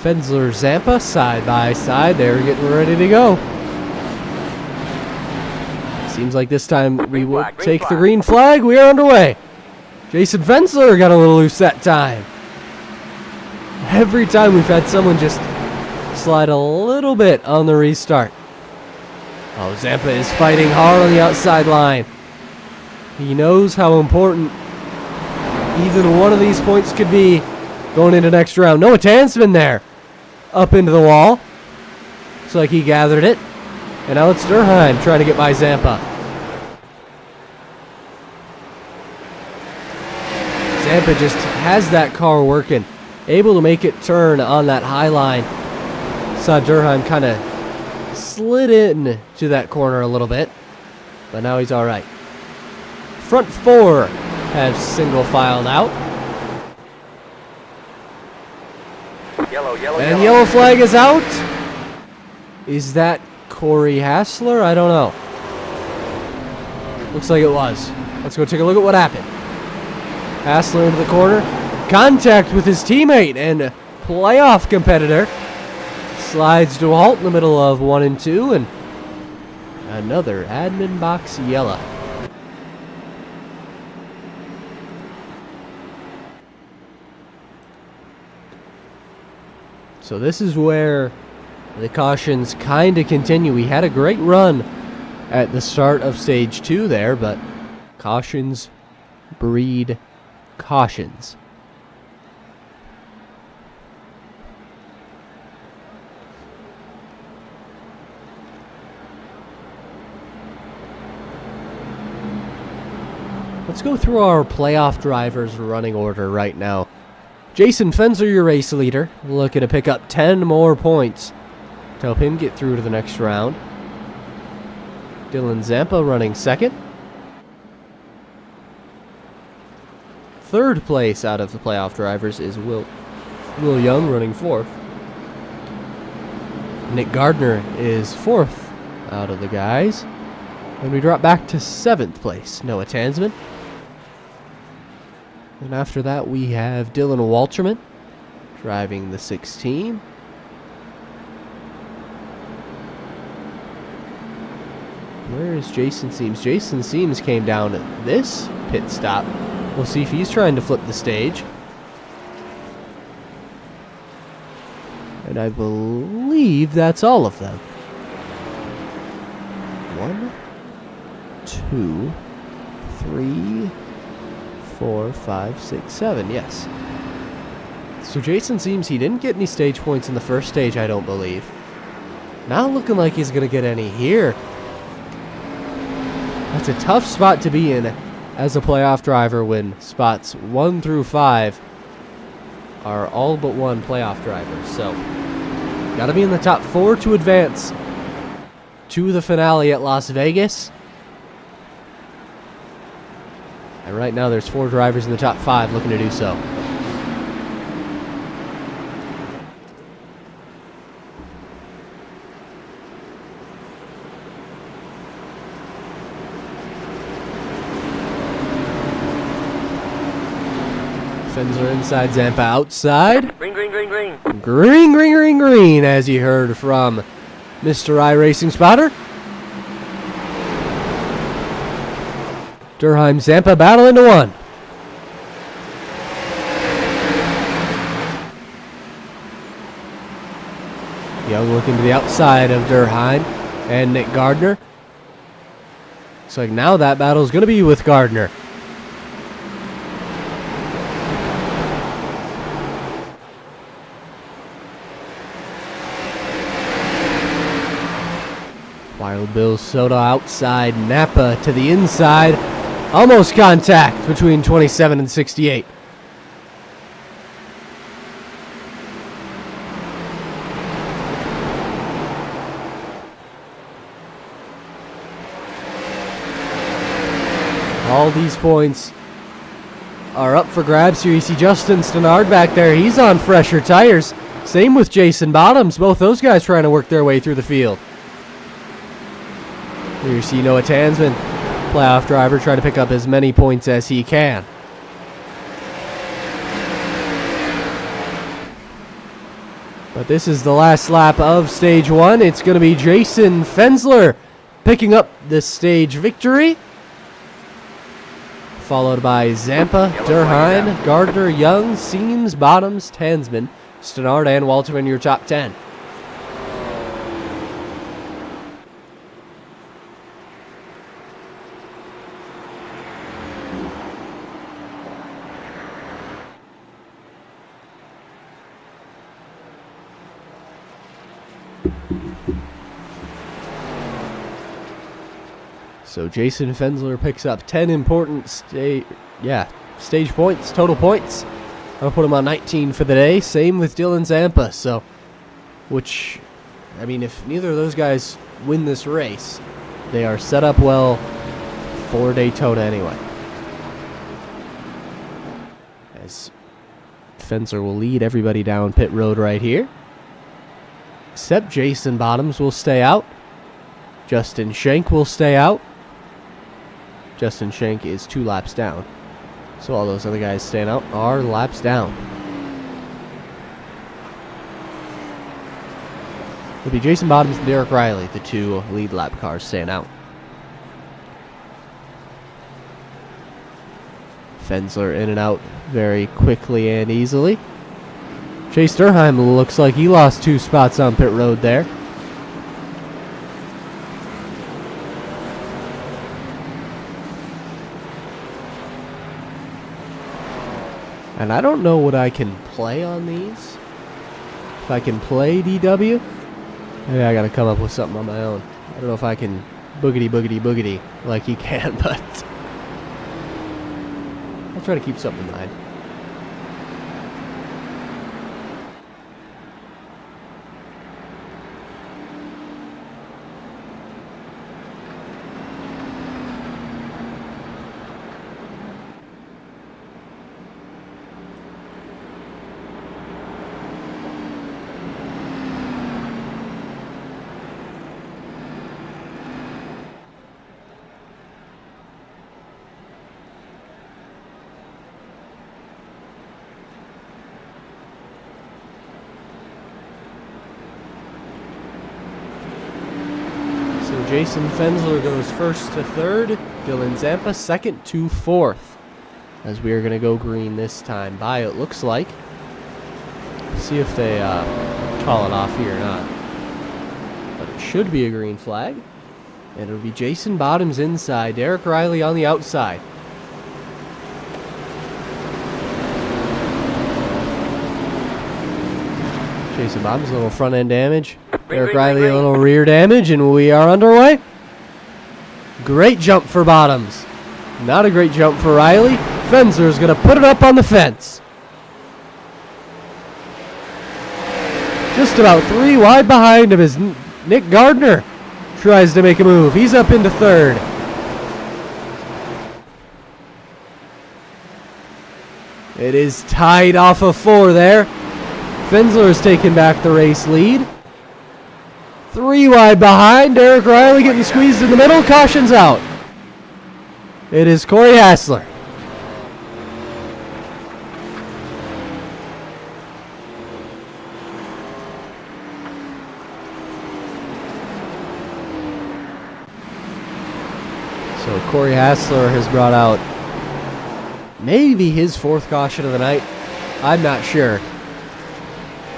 Fensler Zampa side by side. They're getting ready to go. Seems like this time we will take the green flag. We are underway. Jason Fensler got a little loose that time. Every time we've had someone just slide a little bit on the restart. Oh, Zampa is fighting hard on the outside line. He knows how important even one of these points could be going into next round. Noah Tansman there. Up into the wall. Looks like he gathered it. And now it's Durheim trying to get by Zampa. Zampa just has that car working. Able to make it turn on that high line. Saw Durheim kind of slid in to that corner a little bit. But now he's all right. Front four have single filed out. And yellow flag is out. Is that Corey Hassler? I don't know. Looks like it was. Let's go take a look at what happened. Hassler into the corner. Contact with his teammate and playoff competitor. Slides to a halt in the middle of 1 and 2. And another admin box yellow. So this is where the cautions kind of continue. We had a great run at the start of stage 2 there, but cautions breed cautions. Let's go through our playoff drivers running order right now. Jason Fensler, your race leader, looking to pick up 10 more points to help him get through to the next round. Dylan Zampa running second. Third place out of the playoff drivers is Will Young running fourth. Nick Gardner is fourth out of the guys. And we drop back to seventh place. Noah Tansman. And after that, we have Dylan Walterman driving the 16. Where is Jason Seams? Jason Seams came down at this pit stop. We'll see if he's trying to flip the stage. And I believe that's all of them. 1, 2, 3, 4, 5, 6, 7. Yes. So Jason Seams, he didn't get any stage points in the first stage, I don't believe. Not looking like he's going to get any here. That's a tough spot to be in as a playoff driver when spots 1 through 5 are all but one playoff driver. So, got to be in the top 4 to advance to the finale at Las Vegas. And right now there's 4 drivers in the top 5 looking to do so. Fensler inside, Zampa outside. Green, green, green, green. Green, green, green, green, as you heard from Mr. iRacing Spotter. Durheim, Zampa battle into one. Young looking to the outside of Durheim and Nick Gardner. Looks like now that battle is going to be with Gardner. Wild Bill Soda outside, Napa to the inside. Almost contact between 27 and 68. All these points are up for grabs here. You see Justin Stenard back there. He's on fresher tires. Same with Jason Bottoms. Both those guys trying to work their way through the field. Here you see Noah Tansman, playoff driver, trying to pick up as many points as he can. But this is the last lap of stage 1. It's going to be Jason Fensler picking up the stage victory, followed by Zampa, Durheim, Gardner, Young, Seams, Bottoms, Tansman, Stenard, and Walterman, your top 10. So Jason Fensler picks up 10 important stage points, total points. I'll put him on 19 for the day. Same with Dylan Zampa. So, which, I mean, if neither of those guys win this race, they are set up well for Daytona anyway. As Fensler will lead everybody down pit road right here. Except Jason Bottoms will stay out. Justin Schenk will stay out. Justin Schenk is 2 laps down. So all those other guys staying out are laps down. It'll be Jason Bottoms and Derek Riley, the 2 lead lap cars staying out. Fensler in and out very quickly and easily. Chase Durheim looks like he lost 2 spots on pit road there. And I don't know what I can play on these. If I can play DW, maybe I gotta come up with something on my own. I don't know if I can boogity like he can, but I'll try to keep something in mind. Jason Fensler goes first to third. Dylan Zampa second to fourth. As we are going to go green this time by, it looks like. See if they call it off here or not. But it should be a green flag. And it'll be Jason Bottoms inside. Derek Riley on the outside. Jason Bottoms, a little front end damage. Derek Riley, a little rear damage, and we are underway. Great jump for Bottoms. Not a great jump for Riley. Fensler's going to put it up on the fence. Just about 3 wide behind him as Nick Gardner tries to make a move. He's up into third. It is tied off of 4 there. Fensler has taken back the race lead. 3 wide behind. Derek Riley getting squeezed in the middle. Caution's out. It is Corey Hassler. So Corey Hassler has brought out maybe his 4th caution of the night. I'm not sure.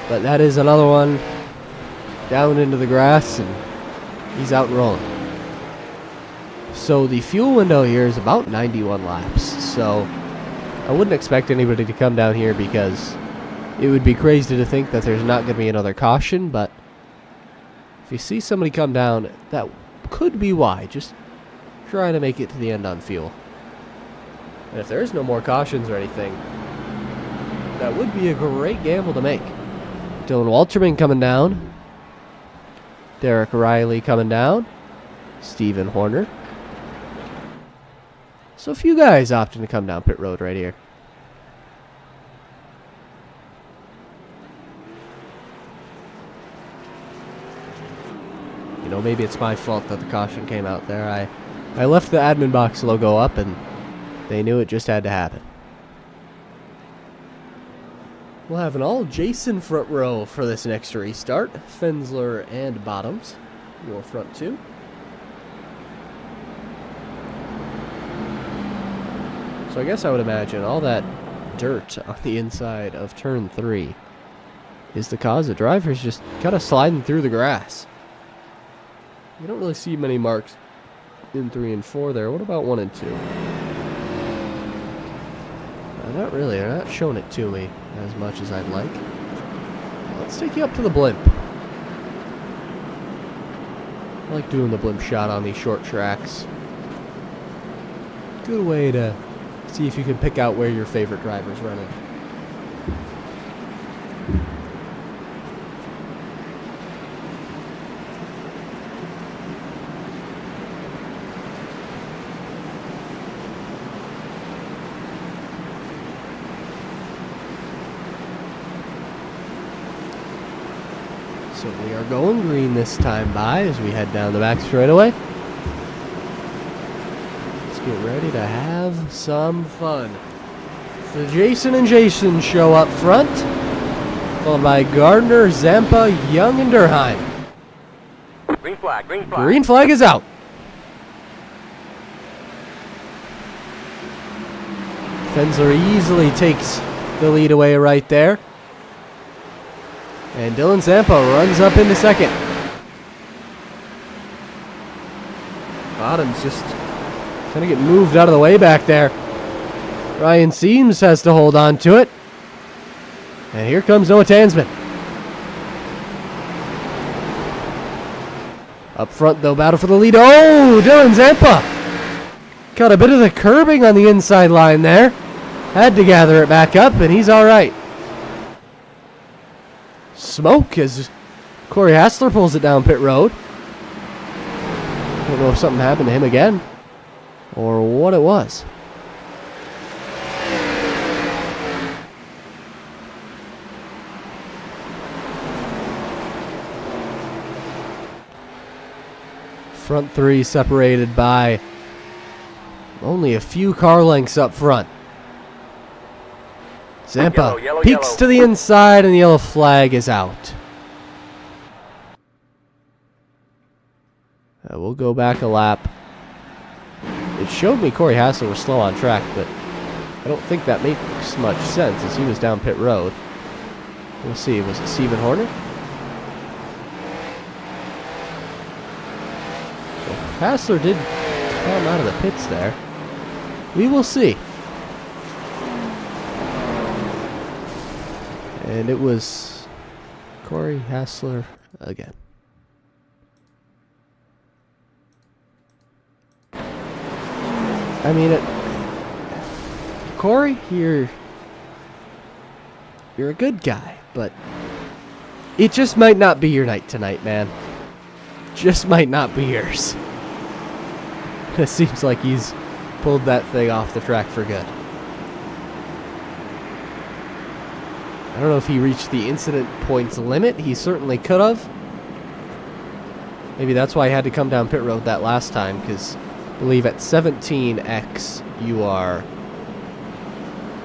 But that is another one down into the grass, and he's out and rolling. So the fuel window here is about 91 laps. So I wouldn't expect anybody to come down here because it would be crazy to think that there's not going to be another caution. But if you see somebody come down, that could be why. Just try to make it to the end on fuel. And if there's no more cautions or anything, that would be a great gamble to make. Dylan Walterman coming down. Derek Riley coming down. Steven Horner. So a few guys opting to come down pit road right here. You know, maybe it's my fault that the caution came out there. I left the admin box logo up and they knew it just had to happen. We'll have an all Jason front row for this next restart. Fensler and Bottoms, your front two. So I guess I would imagine all that dirt on the inside of turn 3 is the cause the driver's just kind of sliding through the grass. You don't really see many marks in 3 and 4 there. What about 1 and 2? Not really. They're not showing it to me as much as I'd like. Let's take you up to the blimp. I like doing the blimp shot on these short tracks. Good way to see if you can pick out where your favorite driver's running. So we are going green this time by as we head down the back straightaway. Let's get ready to have some fun. The Jason and Jason show up front, followed by Gardner, Zampa, Young, and Durheim. Green flag, green flag. Green flag is out. Fensler easily takes the lead away right there. And Dylan Zampa runs up into second. Bottom's just trying to get moved out of the way back there. Ryan Seams has to hold on to it. And here comes Noah Tansman. Up front, though, battle for the lead. Oh, Dylan Zampa got a bit of the curbing on the inside line there. Had to gather it back up, and he's all right. Smoke as Corey Hassler pulls it down pit road. Don't know if something happened to him again or what it was. Front 3 separated by only a few car lengths up front. Zampa Yellow, peeks yellow. to the inside, and the yellow flag is out. We'll go back a lap. It showed me Corey Hassler was slow on track, but I don't think that makes much sense as he was down pit road. We'll see. Was it Stephen Horner? So Hassler did come out of the pits there. We will see. And it was Corey Hassler again. I mean, Corey, you're a good guy, but it just might not be your night tonight, man. Just might not be yours. It seems like he's pulled that thing off the track for good. I don't know if he reached the incident points limit. He certainly could have. Maybe that's why he had to come down pit road that last time, because I believe at 17X you are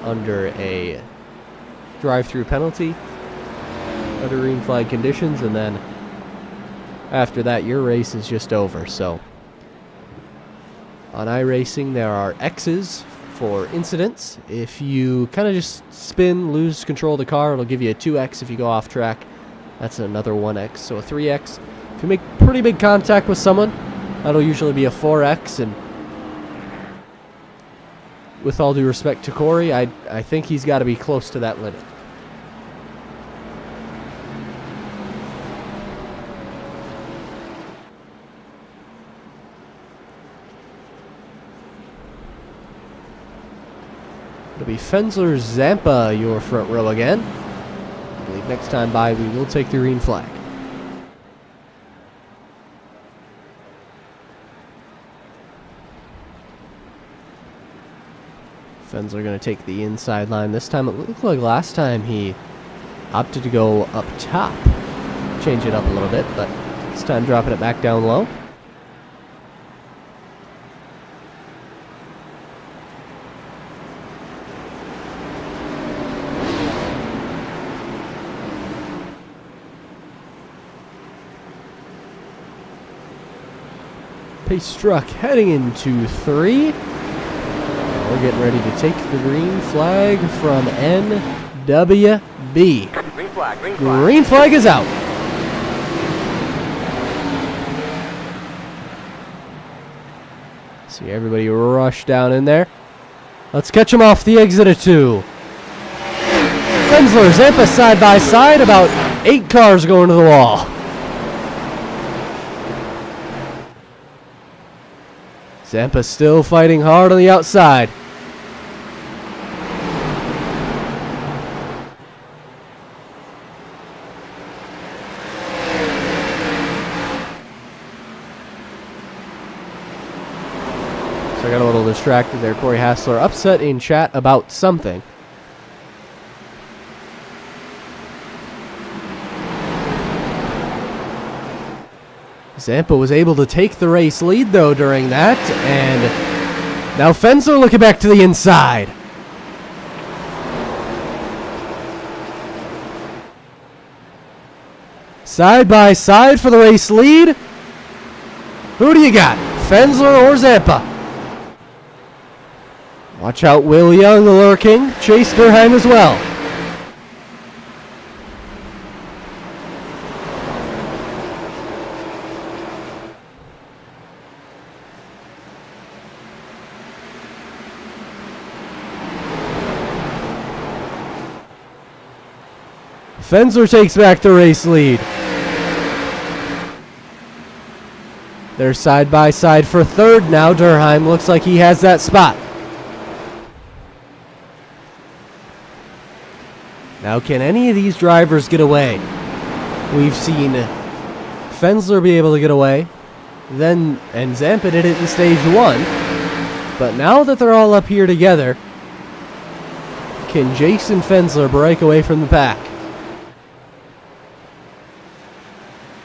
under a drive-through penalty under green flag conditions, and then after that your race is just over. So on iRacing there are X's for incidents. If you kind of just spin, lose control of the car, it'll give you a 2X if you go off track. That's another 1X, so a 3X. If you make pretty big contact with someone, that'll usually be a 4X, and with all due respect to Corey, I think he's got to be close to that limit. It'll be Fensler Zampa, your front row again. I believe next time by we will take the green flag. Fensler going to take the inside line. This time it looked like last time he opted to go up top. Change it up a little bit, but this time dropping it back down low. Pace truck heading into 3. We're getting ready to take the green flag from NWB. Green flag, green flag. Green flag is out. See everybody rush down in there. Let's catch them off the exit of 2. Fensler, Zampa side by side, about 8 cars going to the wall. Zampa still fighting hard on the outside. So I got a little distracted there. Corey Hassler upset in chat about something. Zampa was able to take the race lead, though, during that, and now Fensler looking back to the inside. Side by side for the race lead. Who do you got, Fensler or Zampa? Watch out, Will Young lurking. Chase Durham as well. Fensler takes back the race lead. They're side by side for 3rd now. Durham looks like he has that spot. Now, can any of these drivers get away? We've seen Fensler be able to get away, and Zampa did it in stage 1. But now that they're all up here together, can Jason Fensler break away from the pack?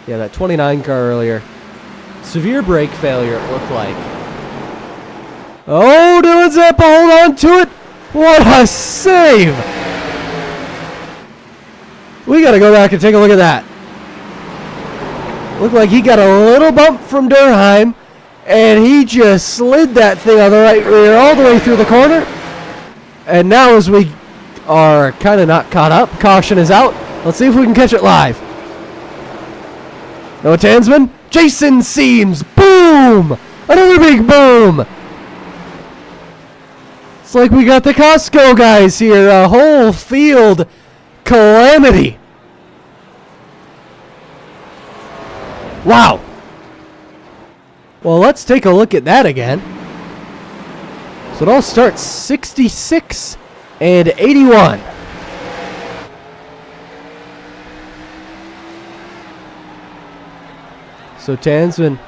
Yeah, that 29 car earlier. Severe brake failure, it looked like. Oh, Dylan Zampa, hold on to it. What a save. We got to go back and take a look at that. Looked like he got a little bump from Durham, and he just slid that thing on the right rear all the way through the corner. And now as we are kind of not caught up, caution is out. Let's see if we can catch it live. Noah Tansman, Jason Seams, boom! Another big boom! It's like we got the Costco guys here, a whole field calamity. Wow. Well, let's take a look at that again. So it all starts 66 and 81. So Tansman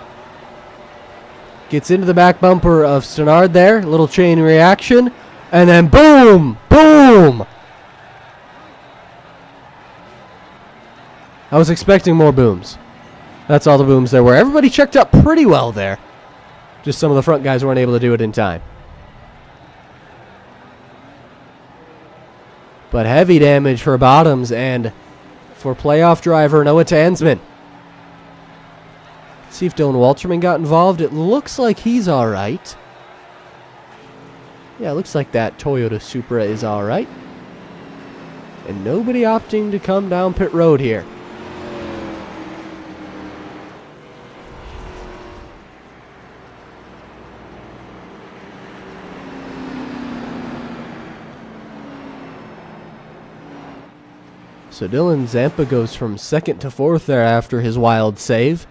gets into the back bumper of Stenard there. Little chain reaction. And then boom! Boom! I was expecting more booms. That's all the booms there were. Everybody checked up pretty well there. Just some of the front guys weren't able to do it in time. But heavy damage for Bottoms and for playoff driver Noah Tansman. See if Dylan Walterman got involved. It looks like he's all right. Yeah, it looks like that Toyota Supra is all right. And nobody opting to come down pit road here. So Dylan Zampa goes from 2nd to 4th there after his wild save.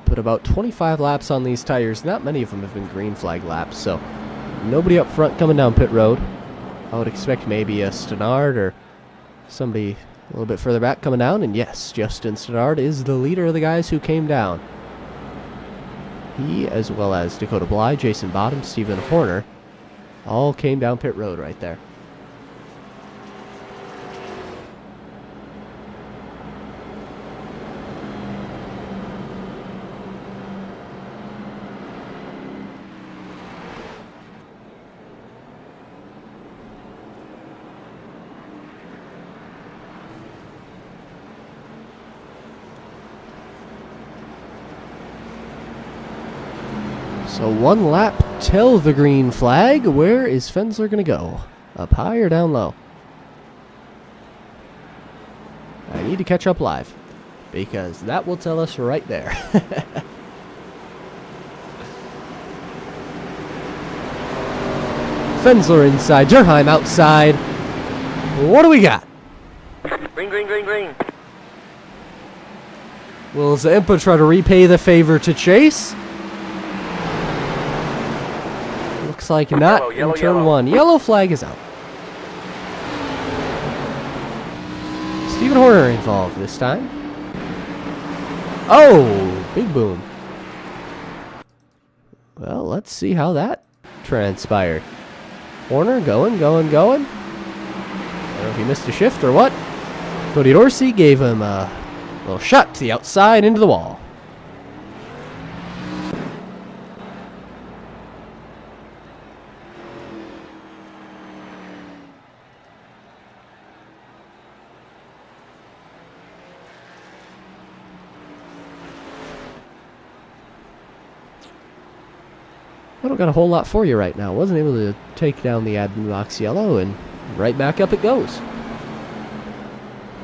Put about 25 laps on these tires. Not many of them have been green flag laps, so nobody up front coming down pit road. I would expect maybe a Stenard or somebody a little bit further back coming down. And yes, Justin Stenard is the leader of the guys who came down. He, as well as Dakota Bly, Jason Bottom, Stephen Horner, all came down pit road right there. So 1 lap till the green flag. Where is Fensler going to go? Up high or down low? I need to catch up live, because that will tell us right there. Fensler inside, Durheim outside. What do we got? Green, green, green, green. Will Zampa try to repay the favor to Chase? Looks like not Yellow, in turn yellow. 1. Yellow flag is out. Stephen Horner involved this time. Oh, big boom. Well, let's see how that transpired. Horner going. I don't know if he missed a shift or what. Cody Dorsey gave him a little shot to the outside into the wall. I don't got a whole lot for you right now. Wasn't able to take down the admin box yellow, and right back up it goes.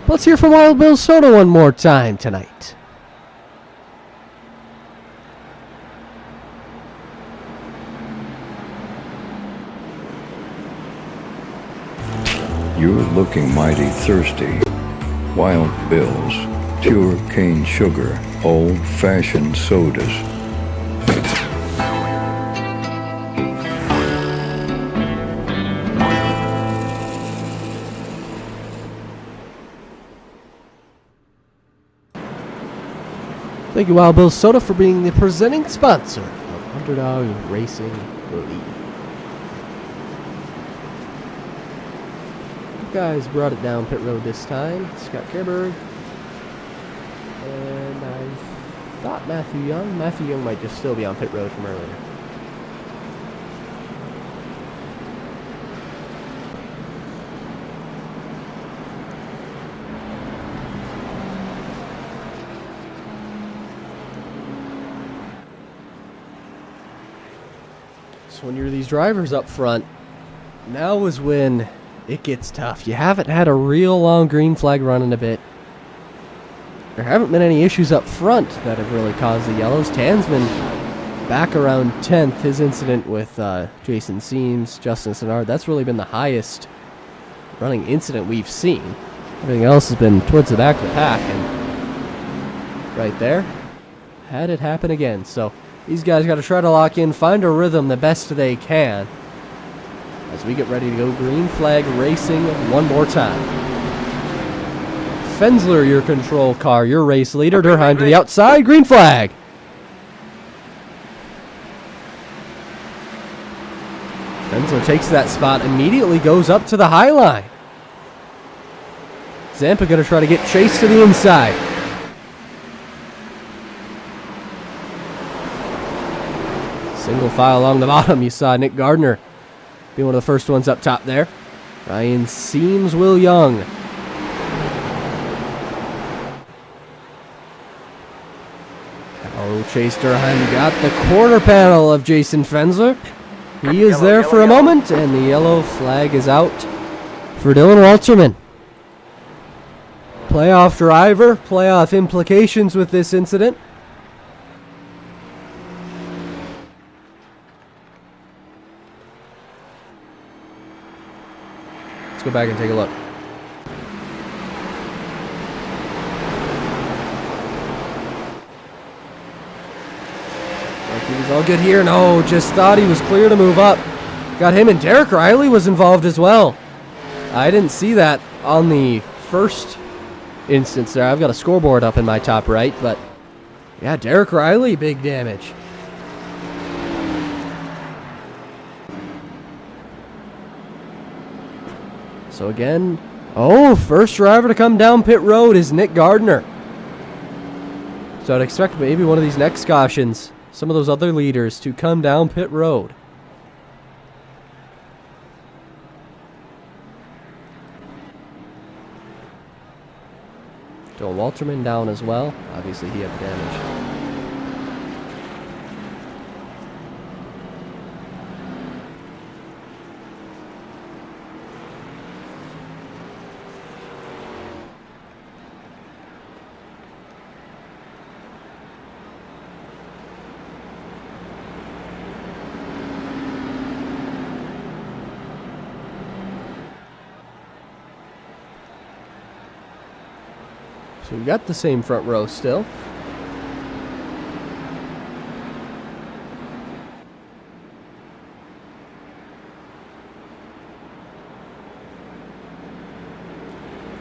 Let's hear from Wild Bill Soda one more time tonight. You're looking mighty thirsty. Wild Bill's, pure cane sugar, old-fashioned sodas. Thank you, Wild Bill Soda, for being the presenting sponsor of Underdog Racing League. You guys brought it down pit road this time. Scott Kerberg. And I thought Matthew Young. Matthew Young might just still be on pit road from earlier. So when you're these drivers up front, now is when it gets tough. You haven't had a real long green flag run in a bit. There haven't been any issues up front that have really caused the yellows. Tansman back around 10th. His incident with Jason Seams, Justin Senard, that's really been the highest running incident we've seen. Everything else has been towards the back of the pack. And right there, had it happen again. So these guys got to try to lock in, find a rhythm the best they can as we get ready to go green flag racing one more time. Fensler, your control car, your race leader. Durheim to the outside, green flag. Fensler takes that spot, immediately goes up to the high line. Zampa going to try to get Chase to the inside. Single file along the bottom. You saw Nick Gardner be one of the first ones up top there. Ryan Seams, Will Young. Oh, Chase Durheim got the quarter panel of Jason Fensler. He is there for a moment, and the yellow flag is out for Dylan Walterman. Playoff driver, playoff implications with this incident. Let's go back and take a look. Like he was all good here. No, just thought he was clear to move up. Got him, and Derek Riley was involved as well. I didn't see that on the first instance there. I've got a scoreboard up in my top right, but yeah, Derek Riley, big damage. So again, first driver to come down pit road is Nick Gardner. So I'd expect maybe one of these next cautions, some of those other leaders, to come down pit road. Dylan Walterman down as well. Obviously he had damage. So we got the same front row still.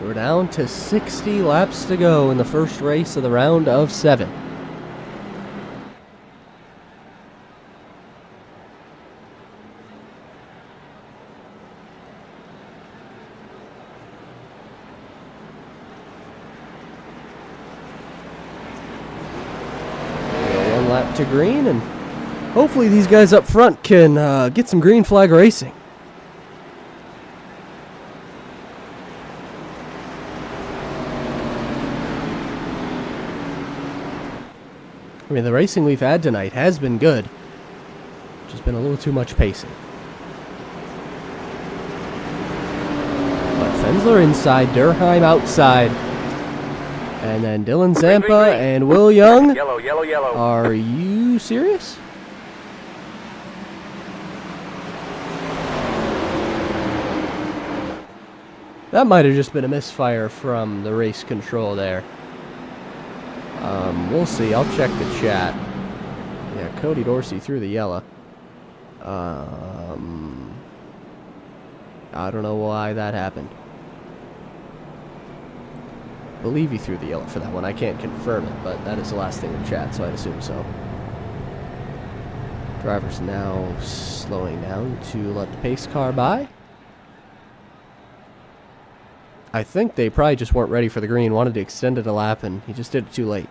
We're down to 60 laps to go in the first race of the round of 7. One lap to green, and hopefully these guys up front can get some green flag racing. I mean, the racing we've had tonight has been good. Just been a little too much pacing. But Fensler inside, Durheim outside. And then Dylan Zampa and Will Young. Yellow, yellow, yellow. Are you serious? That might have just been a misfire from the race control there. We'll see. I'll check the chat. Yeah, Cody Dorsey threw the yellow. I don't know why that happened. I believe he threw the yellow for that one. I can't confirm it, but that is the last thing in chat, so I'd assume so. Driver's now slowing down to let the pace car by. I think they probably just weren't ready for the green, wanted to extend it a lap, and he just did it too late.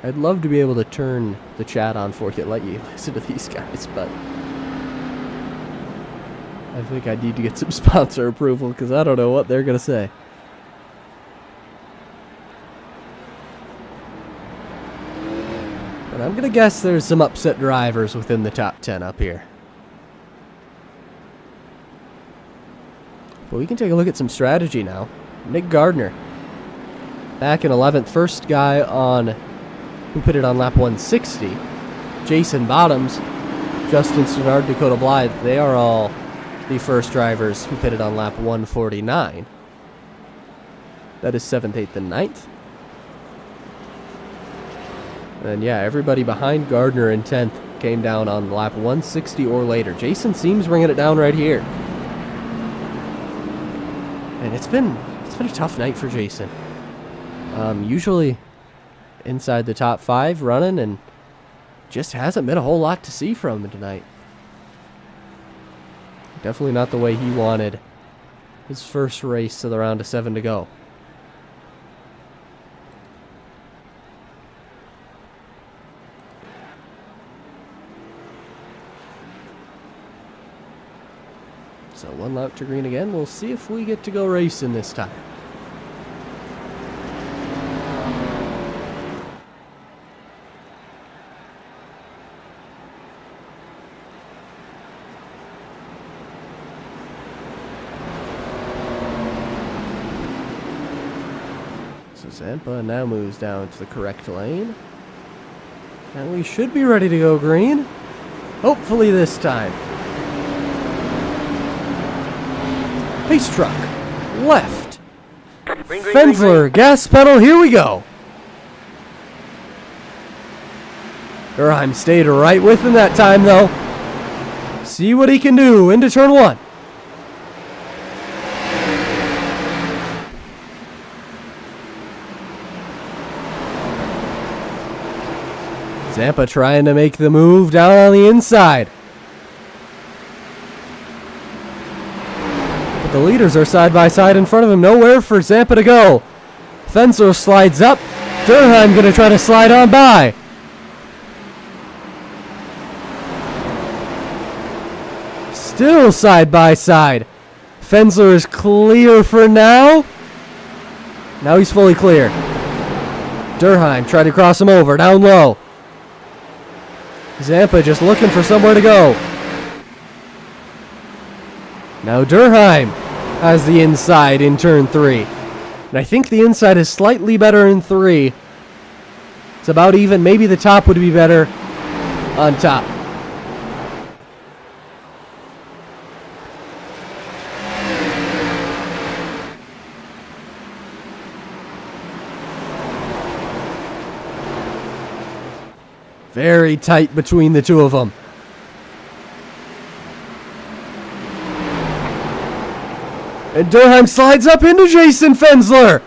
I'd love to be able to turn the chat on for you, let you listen to these guys, but I think I need to get some sponsor approval because I don't know what they're going to say. But I'm going to guess there's some upset drivers within the top 10 up here. But we can take a look at some strategy now. Nick Gardner, back in 11th, first guy on who pitted on lap 160. Jason Bottoms, Justin Stannard, Dakota Blythe, they are all the first drivers who pitted on lap 149. That is 7th, 8th, and 9th. And yeah, everybody behind Gardner in 10th came down on lap 160 or later. Jason seems bringing it down right here. And it's been a tough night for Jason. Usually inside the top 5 running, and just hasn't been a whole lot to see from him tonight. Definitely not the way he wanted his first race of the round of 7 to go. So one lap to green again. We'll see if we get to go racing this time. So Zampa now moves down to the correct lane. And we should be ready to go green. Hopefully this time. Pace truck. Left. Green, green, Fensler, green. gas pedal, here we go. Durheim stayed right with him that time, though. See what he can do into turn 1. Zampa trying to make the move down on the inside. But the leaders are side by side in front of him. Nowhere for Zampa to go. Fensler slides up. Durheim going to try to slide on by. Still side by side. Fensler is clear for now. Now he's fully clear. Durheim tried to cross him over, down low. Zampa just looking for somewhere to go. Now Durheim has the inside in turn 3. And I think the inside is slightly better in 3. It's about even. Maybe the top would be better on top. Very tight between the two of them. And Durheim slides up into Jason Fensler.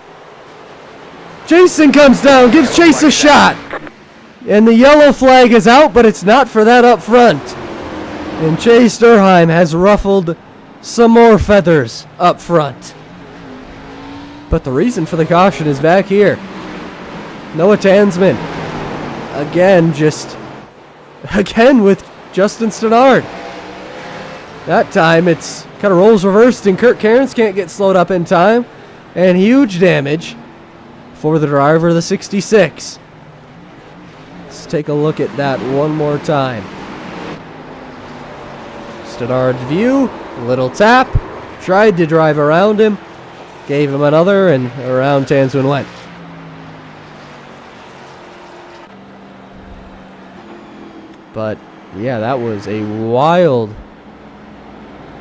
Jason comes down, gives Chase a shot. And the yellow flag is out, but it's not for that up front. And Chase Durheim has ruffled some more feathers up front. But the reason for the caution is back here. Noah Tansman. Again with Justin Stannard. That time it's kind of roles reversed and Kurt Cairns can't get slowed up in time. And huge damage for the driver of the 66. Let's take a look at that one more time. Stannard's view, little tap, tried to drive around him, gave him another, and around Tansman went. But yeah, that was a wild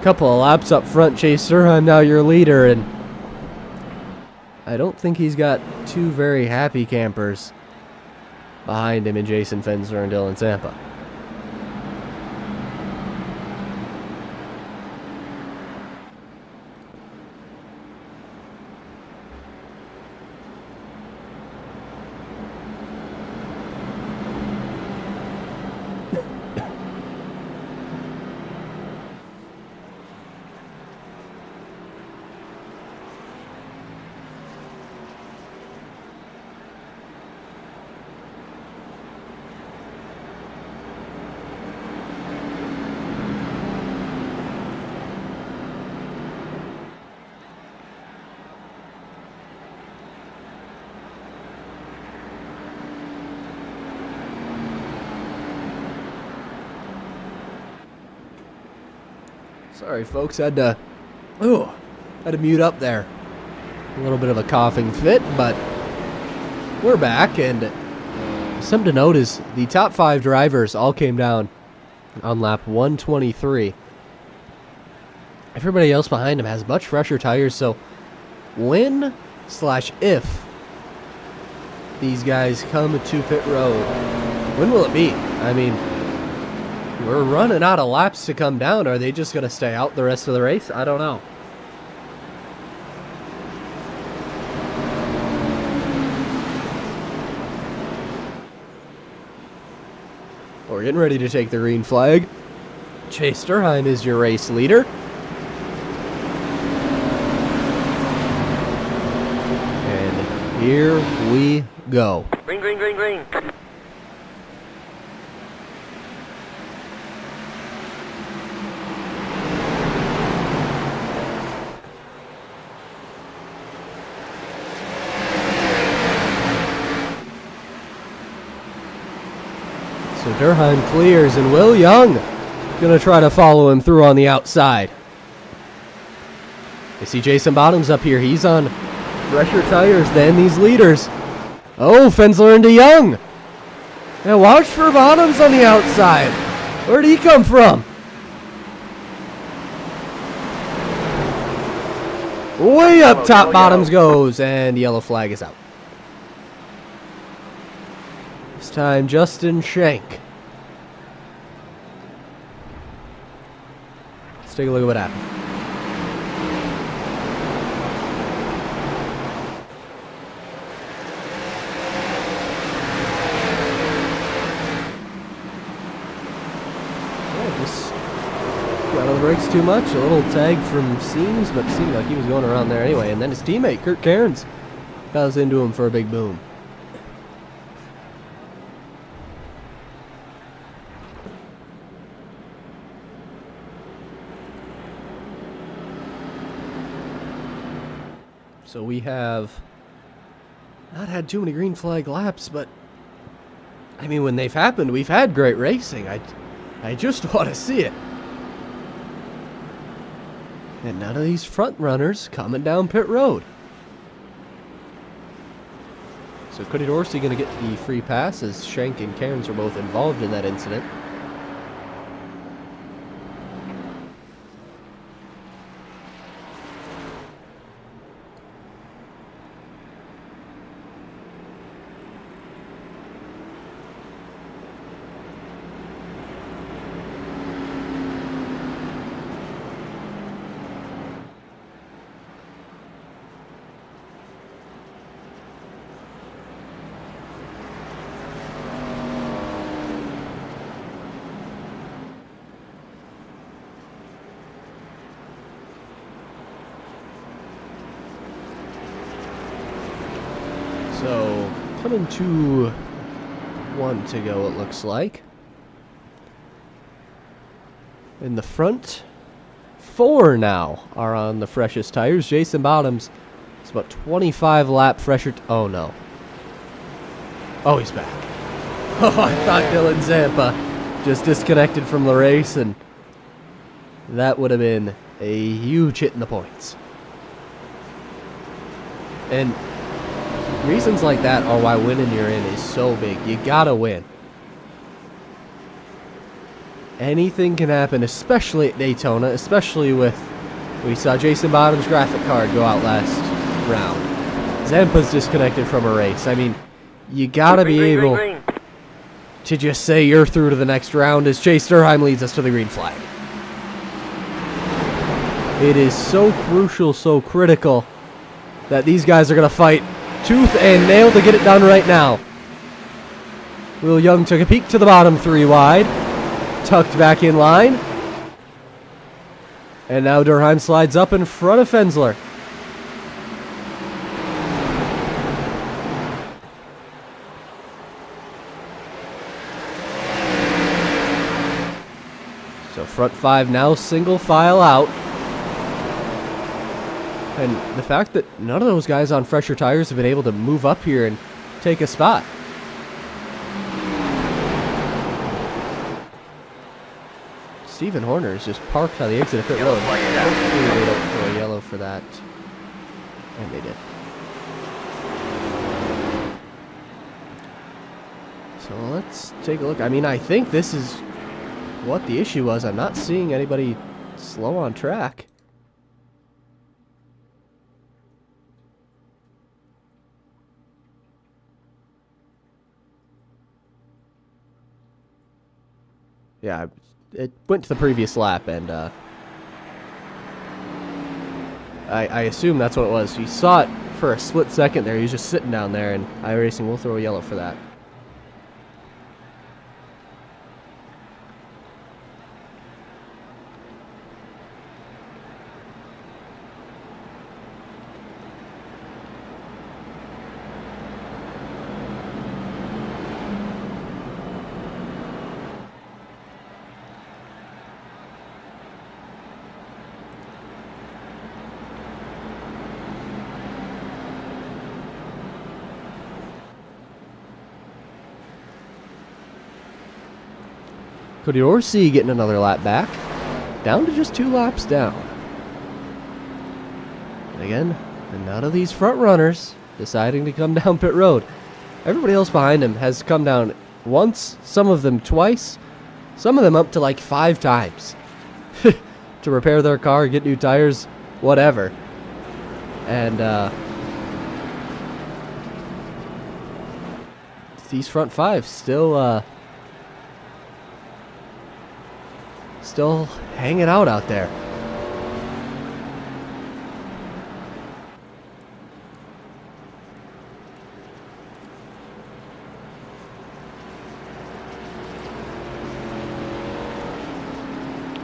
couple of laps up front. Chase Durheim now your leader, and I don't think he's got two very happy campers behind him in Jason Fensler and Dylan Sampa. Sorry, folks, had to mute up there. A little bit of a coughing fit, but we're back, and something to note is the top 5 drivers all came down on lap 123. Everybody else behind him has much fresher tires, so when/if these guys come to pit road, when will it be? I mean, we're running out of laps to come down. Are they just going to stay out the rest of the race? I don't know. We're getting ready to take the green flag. Chase Durheim is your race leader. And here we go. Green, green, green, green. So Durheim clears, and Will Young going to try to follow him through on the outside. You see Jason Bottoms up here. He's on fresher tires than these leaders. Oh, Fensler into Young. Now watch for Bottoms on the outside. Where'd he come from? Way up top, Bottoms goes, and yellow flag is out. This time, Justin Shank. Let's take a look at what happened. Yeah, just got on the brakes too much. A little tag from Seams, but it seemed like he was going around there anyway. And then his teammate, Kurt Cairns, goes into him for a big boom. So we have not had too many green flag laps, but I mean, when they've happened, we've had great racing. I just want to see it. And none of these front runners coming down pit road. So Cody Dorsey going to get the free pass as Shank and Cairns are both involved in that incident. So, coming to 1 to go, it looks like. In the front, 4 now are on the freshest tires. Jason Bottoms is about 25 lap fresher. Oh, no. Oh, he's back. Oh, I thought Dylan Zampa just disconnected from the race, and that would have been a huge hit in the points. And reasons like that are why winning you're in is so big. You gotta win. Anything can happen, especially at Daytona, especially with, we saw Jason Bottom's graphic card go out last round. Zampa's disconnected from a race. I mean, you gotta be able to just say you're through to the next round as Chase Durheim leads us to the green flag. It is so crucial, so critical that these guys are gonna fight tooth and nail to get it done right now. Will Young took a peek to the bottom 3 wide. Tucked back in line. And now Durheim slides up in front of Fensler. So front 5 now single file out. And the fact that none of those guys on fresher tires have been able to move up here and take a spot. Stephen Horner is just parked on the exit of pit road. Hopefully they don't throw a yellow for that. And they did. So let's take a look. I mean, I think this is what the issue was. I'm not seeing anybody slow on track. Yeah, it went to the previous lap, and I assume that's what it was. You saw it for a split second there. He was just sitting down there, and iRacing will throw a yellow for that. Cody Orsi getting another lap back. Down to just 2 laps down. And again, none of these front runners deciding to come down pit road. Everybody else behind him has come down once, some of them twice, some of them up to like 5 times. To repair their car, get new tires, whatever. And these front 5 still hanging out there.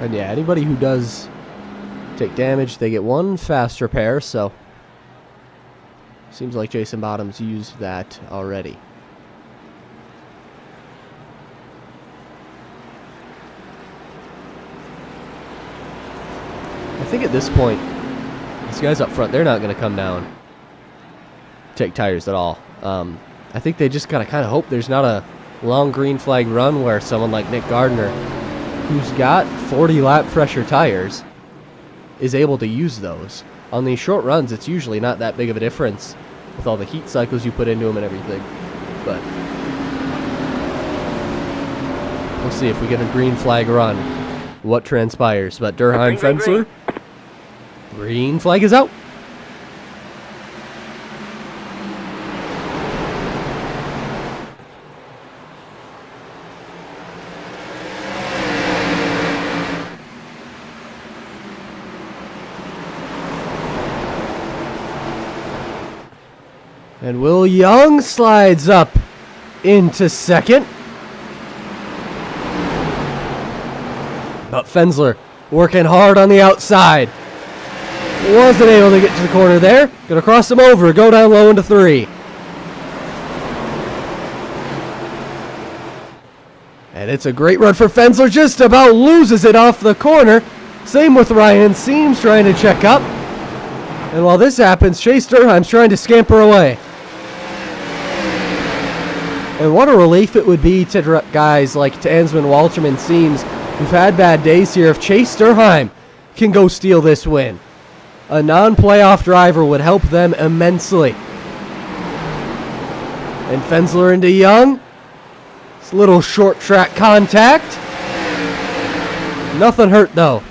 And yeah, anybody who does take damage, they get 1 fast repair, so seems like Jason Bottoms used that already. I think at this point, these guys up front, they're not going to come down, take tires at all. I think they just got to kind of hope there's not a long green flag run where someone like Nick Gardner, who's got 40 lap fresher tires, is able to use those. On these short runs, it's usually not that big of a difference with all the heat cycles you put into them and everything. But we'll see if we get a green flag run, what transpires. But Durheim Fensler, green flag is out. And Will Young slides up into second. But Fensler working hard on the outside. Wasn't able to get to the corner there. Gonna cross him over, go down low into 3. And it's a great run for Fensler, just about loses it off the corner. Same with Ryan Seams trying to check up. And while this happens, Chase Durheim's trying to scamper away. And what a relief it would be to guys like Tansman, Walterman, Seams, who've had bad days here, if Chase Durheim can go steal this win. A non-playoff driver would help them immensely. And Fensler into Young. It's a little short track contact. Nothing hurt though.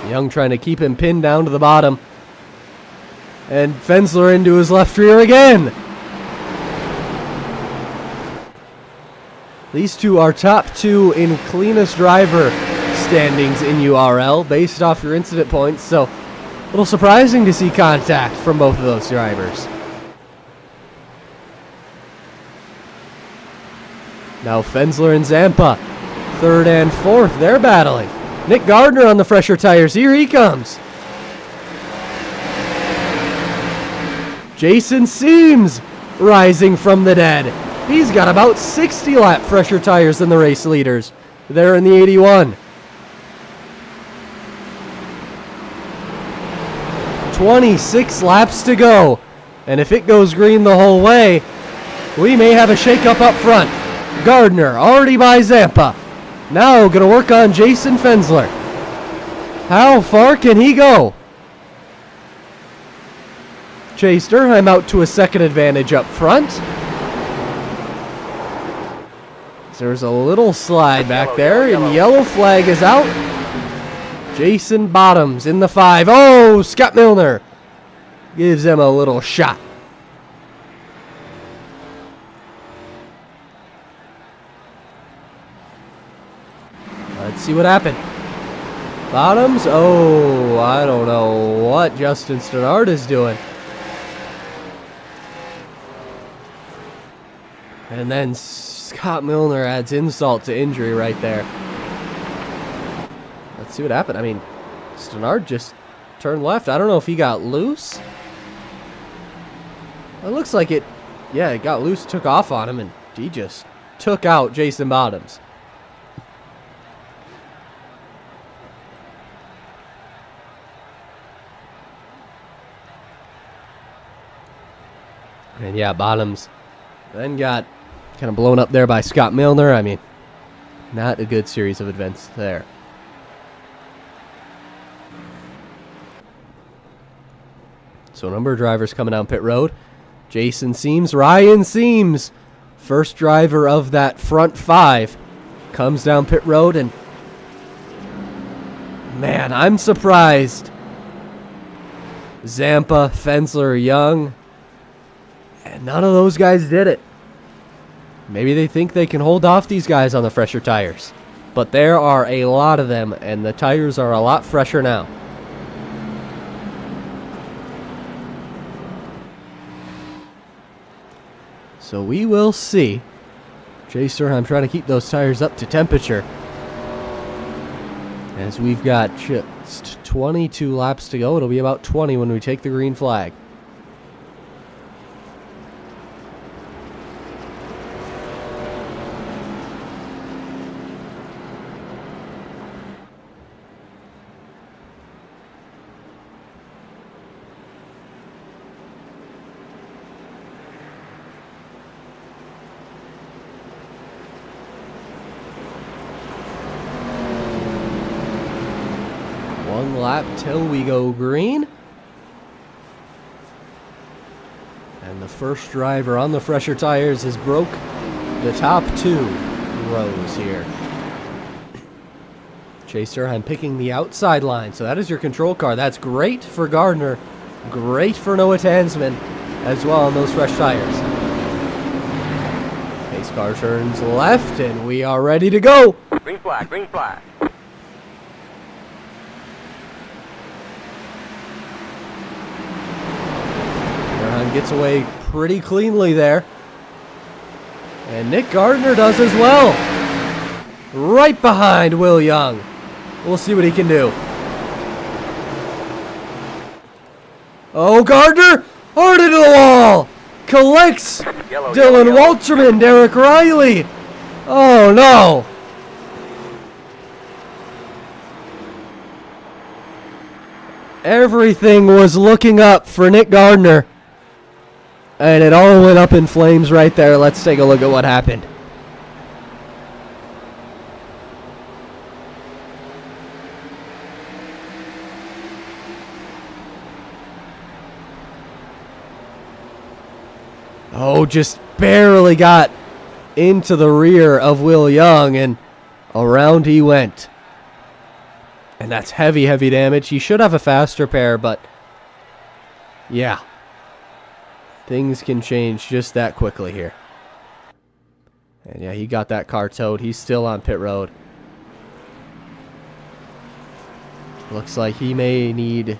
Young trying to keep him pinned down to the bottom. And Fensler into his left rear again. These two are top two in cleanest driver standings in URL based off your incident points, so a little surprising to see contact from both of those drivers. Now Fensler and Zampa, third and fourth, they're battling. Nick Gardner on the fresher tires, here he comes. Jason Seams rising from the dead. He's got about 60 lap fresher tires than the race leaders. They're in the 81. 26 laps to go. And if it goes green the whole way, we may have a shakeup up front. Gardner already by Zampa. Now going to work on Jason Fensler. How far can he go? Chase Durheim out to a second advantage up front. There's a little slide back there, and yellow flag is out. Jason Bottoms in the 5. Oh, Scott Milner gives him a little shot. Let's see what happened. Bottoms, oh, I don't know what Justin Stannard is doing. And then Scott Milner adds insult to injury right there. Let's see what happened. I mean, Stannard just turned left. I don't know if he got loose. It looks like it, yeah, it got loose, took off on him, and he just took out Jason Bottoms. And yeah, Bottoms then got kind of blown up there by Scott Milner. I mean, not a good series of events there. So a number of drivers coming down pit road. Jason Seams, Ryan Seams, first driver of that front 5, comes down pit road, and man, I'm surprised. Zampa, Fensler, Young, and none of those guys did it. Maybe they think they can hold off these guys on the fresher tires. But there are a lot of them, and the tires are a lot fresher now. So we will see. Chase Durheim trying to keep those tires up to temperature. As we've got just 22 laps to go. It'll be about 20 when we take the green flag. One lap till we go green. And the first driver on the fresher tires has broke the top 2 rows here. Chase Durheim picking the outside line. So that is your control car. That's great for Gardner. Great for Noah Tansman as well on those fresh tires. Pace car turns left and we are ready to go. Green flag, green flag. Gets away pretty cleanly there. And Nick Gardner does as well. Right behind Will Young. We'll see what he can do. Oh, Gardner! Hard into the wall! collects Yellow, Dylan yellow. Walterman, Derek Riley. Oh no. Everything was looking up for Nick Gardner. And it all went up in flames right there. Let's take a look at what happened. Oh, just barely got into the rear of Will Young, and around he went. And that's heavy, heavy damage. He should have a faster pair, but yeah. Things can change just that quickly here. And yeah, he got that car towed. He's still on pit road. Looks like he may need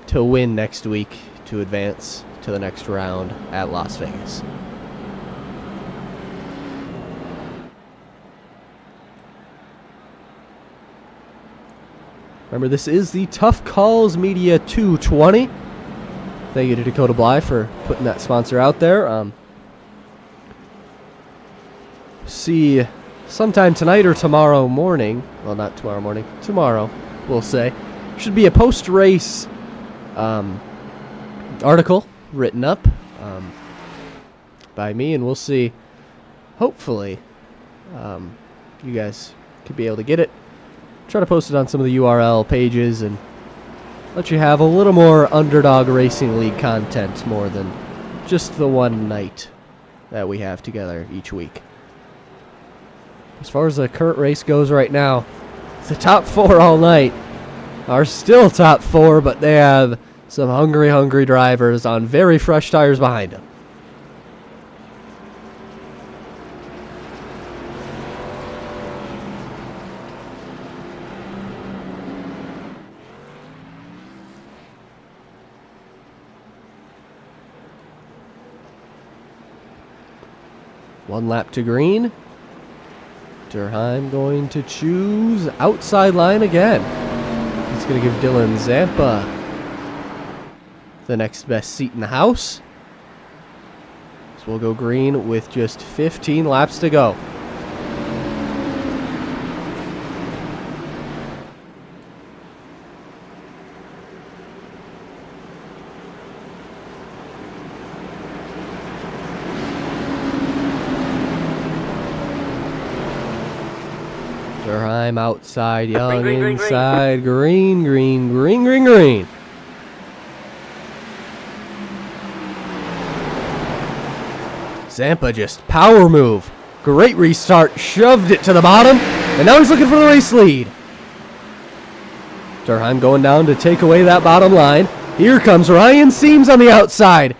to win next week to advance to the next round at Las Vegas. Remember, this is the Tough Calls Media 220. Thank you to Dakota Bly for putting that sponsor out there. See sometime tonight or tomorrow morning. Well, not tomorrow morning. Tomorrow, we'll say. Should be a post-race article written up by me, and we'll see. Hopefully, you guys could be able to get it. Try to post it on some of the URL pages and let you have a little more Underdog Racing League content more than just the one night that we have together each week. As far as the current race goes right now, the top four all night are still top four, but they have some hungry, hungry drivers on very fresh tires behind them. One lap to green. Durheim going to choose outside line again. He's going to give Dylan Zampa the next best seat in the house. So we'll go green with just 15 laps to go. Durheim outside, Young Green, green, green, inside, green, green, green, green, green. Zampa just power move. Great restart, shoved it to the bottom, and now he's looking for the race lead. Durheim going down to take away that bottom line. Here comes Ryan Seams on the outside.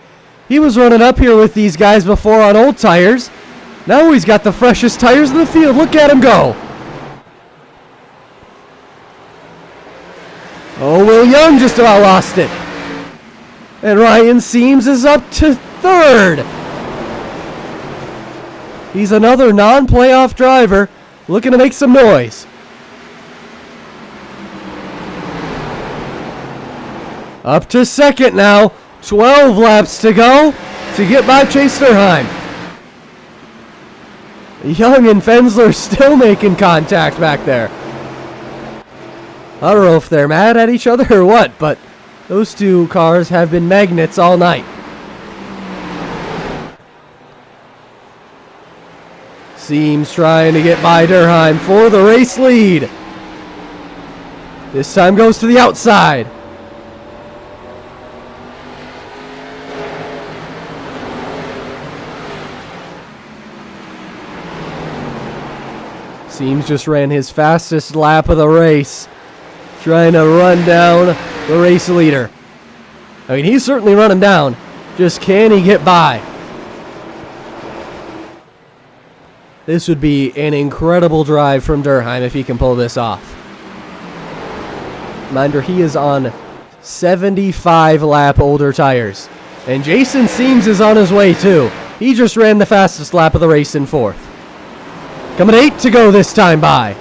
He was running up here with these guys before on old tires. Now he's got the freshest tires in the field. Look at him go. Oh, Will Young just about lost it. And Ryan Seams is up to third. He's another non-playoff driver looking to make some noise. Up to second now. 12 laps to go to get by Chase Durheim. Young and Fensler still making contact back there. I don't know if they're mad at each other or what, but those two cars have been magnets all night. Seams trying to get by Durheim for the race lead. This time goes to the outside. Seams just ran his fastest lap of the race, trying to run down the race leader. I mean, he's certainly running down. Just can he get by? This would be an incredible drive from Durheim if he can pull this off. Reminder, he is on 75 lap older tires. And Jason Seams is on his way too. He just ran the fastest lap of the race in fourth. Coming 8 to go this time by.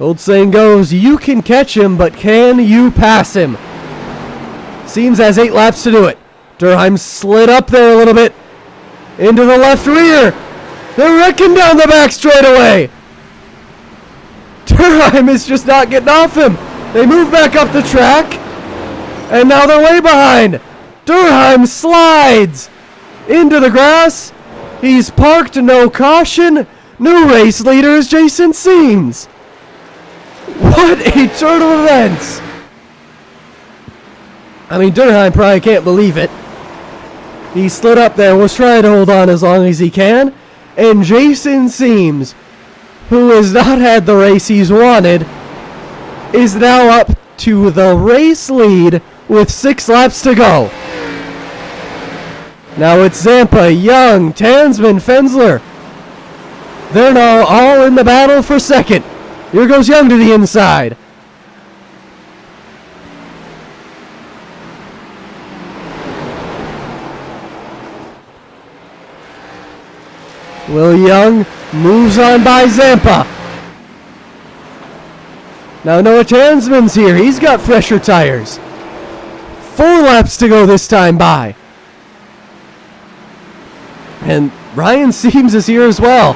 Old saying goes, you can catch him, but can you pass him? Seems has 8 laps to do it. Durheim slid up there a little bit. Into the left rear. They're wrecking down the back straightaway. Durheim is just not getting off him. They move back up the track. And now they're way behind. Durheim slides into the grass. He's parked, no caution. New race leader is Jason Seams. What a turn of events. I mean, Durheim probably can't believe it. He slid up there, was trying to hold on as long as he can. And Jason Seams, who has not had the race he's wanted, is now up to the race lead with 6 laps to go. Now it's Zampa, Young, Tansman, Fensler. They're now all in the battle for second. Here goes Young to the inside. Will Young moves on by Zampa. Now Noah Tansman's here. He's got fresher tires. 4 laps to go this time by. And Ryan Seams is here as well.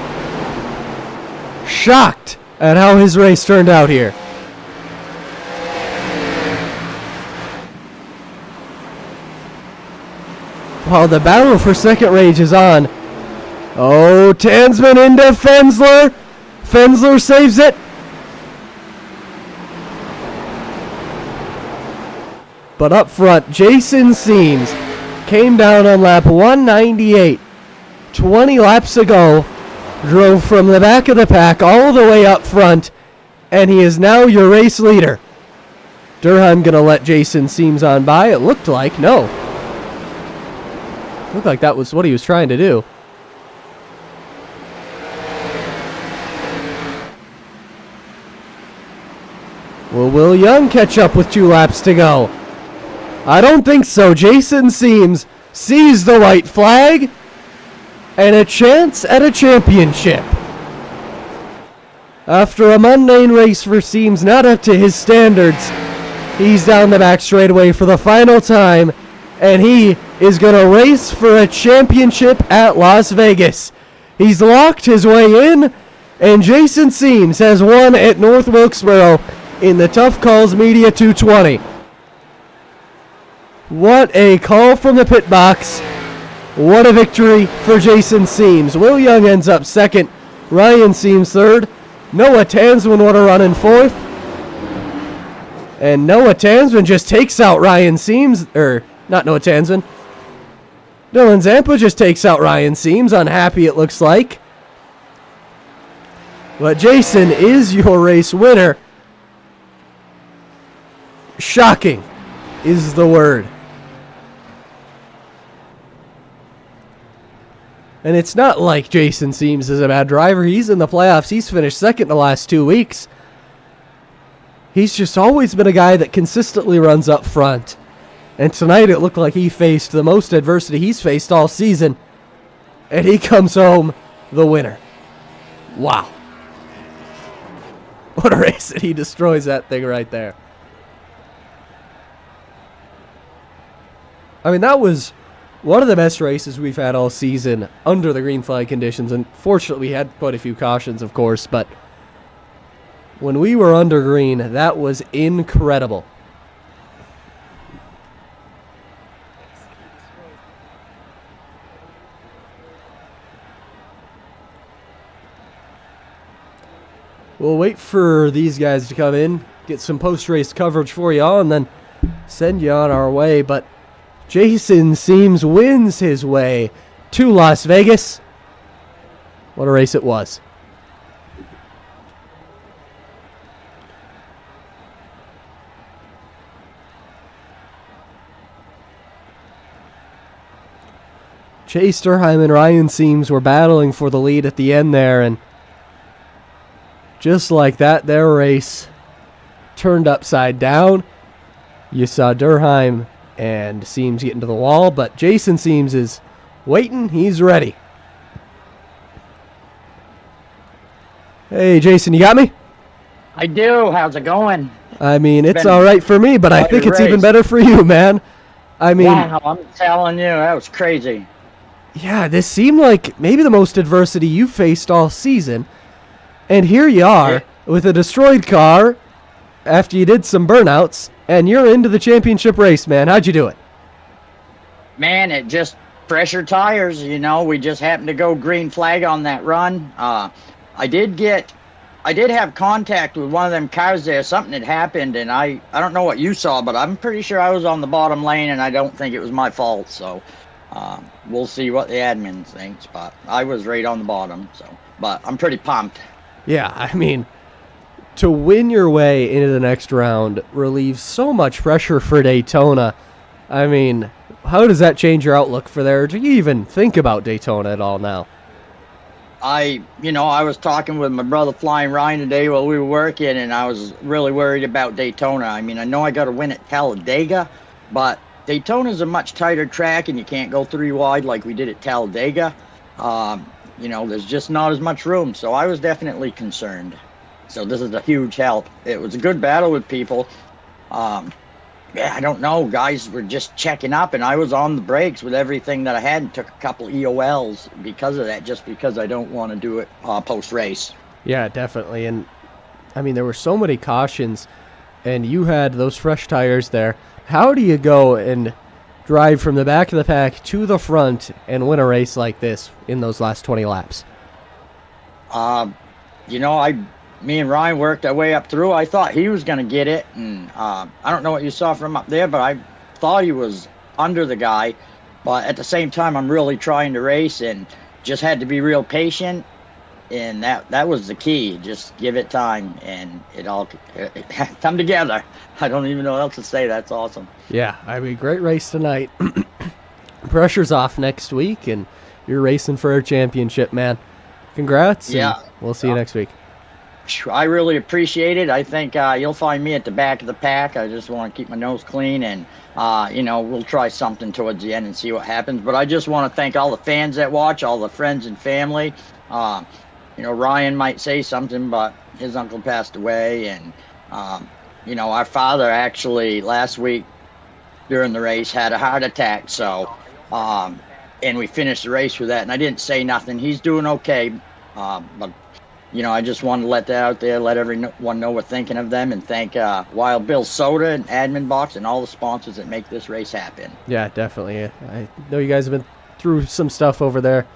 Shocked at how his race turned out here. While the battle for second rages on. Oh, Tansman into Fensler. Fensler saves it. But up front, Jason Seams came down on lap 198. 20 laps ago, drove from the back of the pack all the way up front, and he is now your race leader. Durheim gonna let Jason Seams on by. It looked like, no. Looked like that was what he was trying to do. Will Young catch up with 2 laps to go? I don't think so. Jason Seams sees the white flag and a chance at a championship. After a mundane race for Seams, not up to his standards, he's down the back straightaway for the final time, and he is going to race for a championship at Las Vegas. He's locked his way in, and Jason Seams has won at North Wilkesboro in the Tough Calls Media 220. What a call from the pit box. What a victory for Jason Seams. Will Young ends up second. Ryan Seams third. Noah Tansman would have run in fourth. And Noah Tansman just takes out Ryan Seams. Not Noah Tansman. Dylan Zampa just takes out Ryan Seams. Unhappy, it looks like. But Jason is your race winner. Shocking is the word. And it's not like Jason Seams is a bad driver. He's in the playoffs. He's finished second the last 2 weeks. He's just always been a guy that consistently runs up front. And tonight it looked like he faced the most adversity he's faced all season. And he comes home the winner. Wow. What a race that he destroys that thing right there. I mean, that was one of the best races we've had all season under the green flag conditions. And fortunately, we had quite a few cautions, of course. But when we were under green, that was incredible. We'll wait for these guys to come in, get some post-race coverage for you all, and then send you on our way. But Jason Seams wins his way to Las Vegas. What a race it was. Chase Durheim and Ryan Seams were battling for the lead at the end there, and just like that, their race turned upside down. You saw Durheim and Seams get into the wall, but Jason Seams is waiting. He's ready. Hey, Jason, you got me? I do. How's it going? I mean, it's all right for me, but I think it's even better for you, man. I mean, Wow, I'm telling you, that was crazy. yeah, this seemed like maybe the most adversity you faced all season. And here you are with a destroyed car after you did some burnouts, and you're into the championship race, man. How'd you do it? Man, it just pressure tires, we just happened to go green flag on that run. I did have contact with one of them cars there. Something had happened, and I don't know what you saw, but I'm pretty sure I was on the bottom lane, and I don't think it was my fault. So we'll see what the admin thinks, but I was right on the bottom. But I'm pretty pumped. Yeah, I mean, to win your way into the next round relieves so much pressure for Daytona. I mean, how does that change your outlook for there? Do you even think about Daytona at all now? I was talking with my brother Flying Ryan today while we were working, and I was really worried about Daytona. I mean, I know I got to win at Talladega, but Daytona's a much tighter track, and you can't go 3 wide like we did at Talladega. There's just not as much room, so I was definitely concerned. So this is a huge help. It was a good battle with people. I don't know. Guys were just checking up, and I was on the brakes with everything that I had and took a couple EOLs because of that, just because I don't want to do it post-race. Yeah, definitely. And, I mean, there were so many cautions, and you had those fresh tires there. How do you go and drive from the back of the pack to the front and win a race like this in those last 20 laps? Me and Ryan worked our way up through. I thought he was going to get it, and I don't know what you saw from up there, but I thought he was under the guy. But at the same time, I'm really trying to race and just had to be real patient, and that was the key. Just give it time, and it come together. I don't even know what else to say. That's awesome. Yeah, I mean, great race tonight. Pressure's off next week, and you're racing for a championship, man. Congrats. Yeah. We'll see you next week. I really appreciate it. I think you'll find me at the back of the pack. I just want to keep my nose clean, and we'll try something towards the end and see what happens. But I just want to thank all the fans that watch, all the friends and family. Ryan might say something, but his uncle passed away, and our father actually last week during the race had a heart attack. So, and we finished the race with that, and I didn't say nothing. He's doing okay, but. I just wanted to let that out there, let everyone know we're thinking of them, and thank Wild Bill Soda and Admin Box and all the sponsors that make this race happen. Yeah, definitely. I know you guys have been through some stuff over there.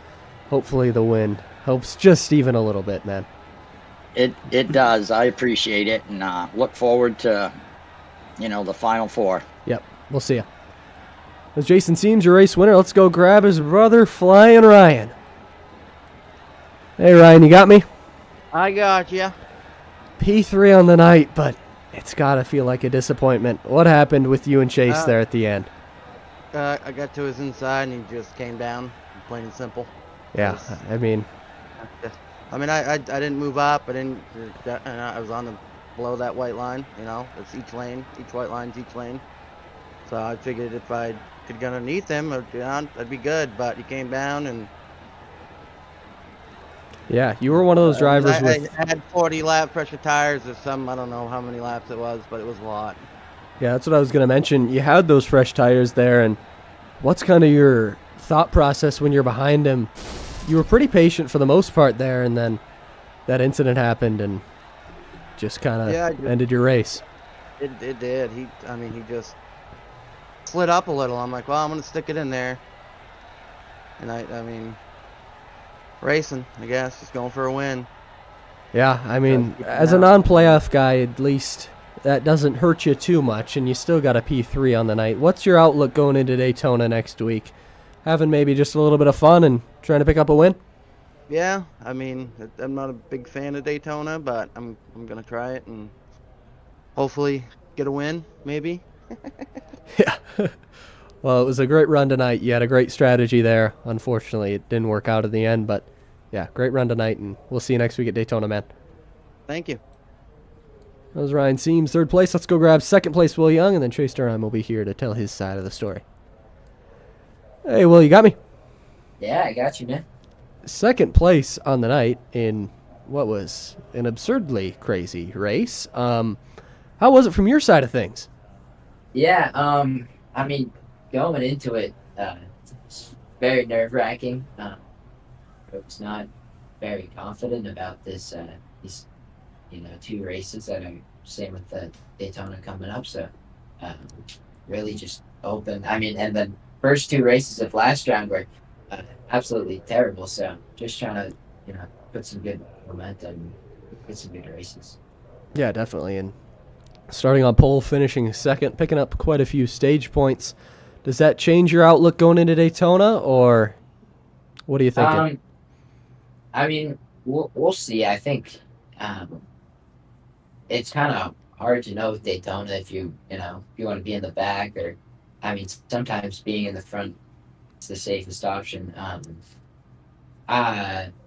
Hopefully the win helps just even a little bit, man. It does. I appreciate it, and look forward to, the Final Four. Yep, we'll see you. As Jason Seams, your race winner, let's go grab his brother, Flying Ryan. Hey, Ryan, you got me? I got you. P3 on the night, but it's got to feel like a disappointment. What happened with you and Chase there at the end? I got to his inside, and he just came down, plain and simple. Yeah, I mean, I didn't move up. I didn't. I was on the below that white line. It's each lane, each white line's each lane. So I figured if I could get underneath him, I'd be good. But he came down and. Yeah, you were one of those drivers I had 40 lap pressure tires or some, I don't know how many laps it was, but it was a lot. Yeah, that's what I was going to mention. You had those fresh tires there, and what's kind of your thought process when you're behind him? You were pretty patient for the most part there, and then that incident happened and just kind of ended your race. It did. He just slid up a little. I'm like, well, I'm going to stick it in there. And racing, I guess, just going for a win. Yeah, I mean, as a non-playoff guy, at least that doesn't hurt you too much, and you still got a P3 on the night. What's your outlook going into Daytona next week? Having maybe just a little bit of fun and trying to pick up a win? Yeah, I'm not a big fan of Daytona, but I'm going to try it and hopefully get a win, maybe. Yeah. Well, it was a great run tonight. You had a great strategy there. Unfortunately, it didn't work out in the end, but yeah, great run tonight, and we'll see you next week at Daytona, man. Thank you. That was Ryan Seams, third place. Let's go grab second place Will Young, and then Chase Durham will be here to tell his side of the story. Hey, Will, you got me? Yeah, I got you, man. Second place on the night in what was an absurdly crazy race. How was it from your side of things? Yeah, going into it, it's very nerve-wracking. I was not very confident about these, 2 races that are same with the Daytona coming up. So, um, really just open. I mean, and the first 2 races of last round were absolutely terrible. So, just trying to, put some good momentum, get some good races. Yeah, definitely. And starting on pole, finishing second, picking up quite a few stage points. Does that change your outlook going into Daytona, or what are you thinking? I mean, we'll see. I think it's kind of hard to know with Daytona if you want to be in the back or, I mean, sometimes being in the front is the safest option.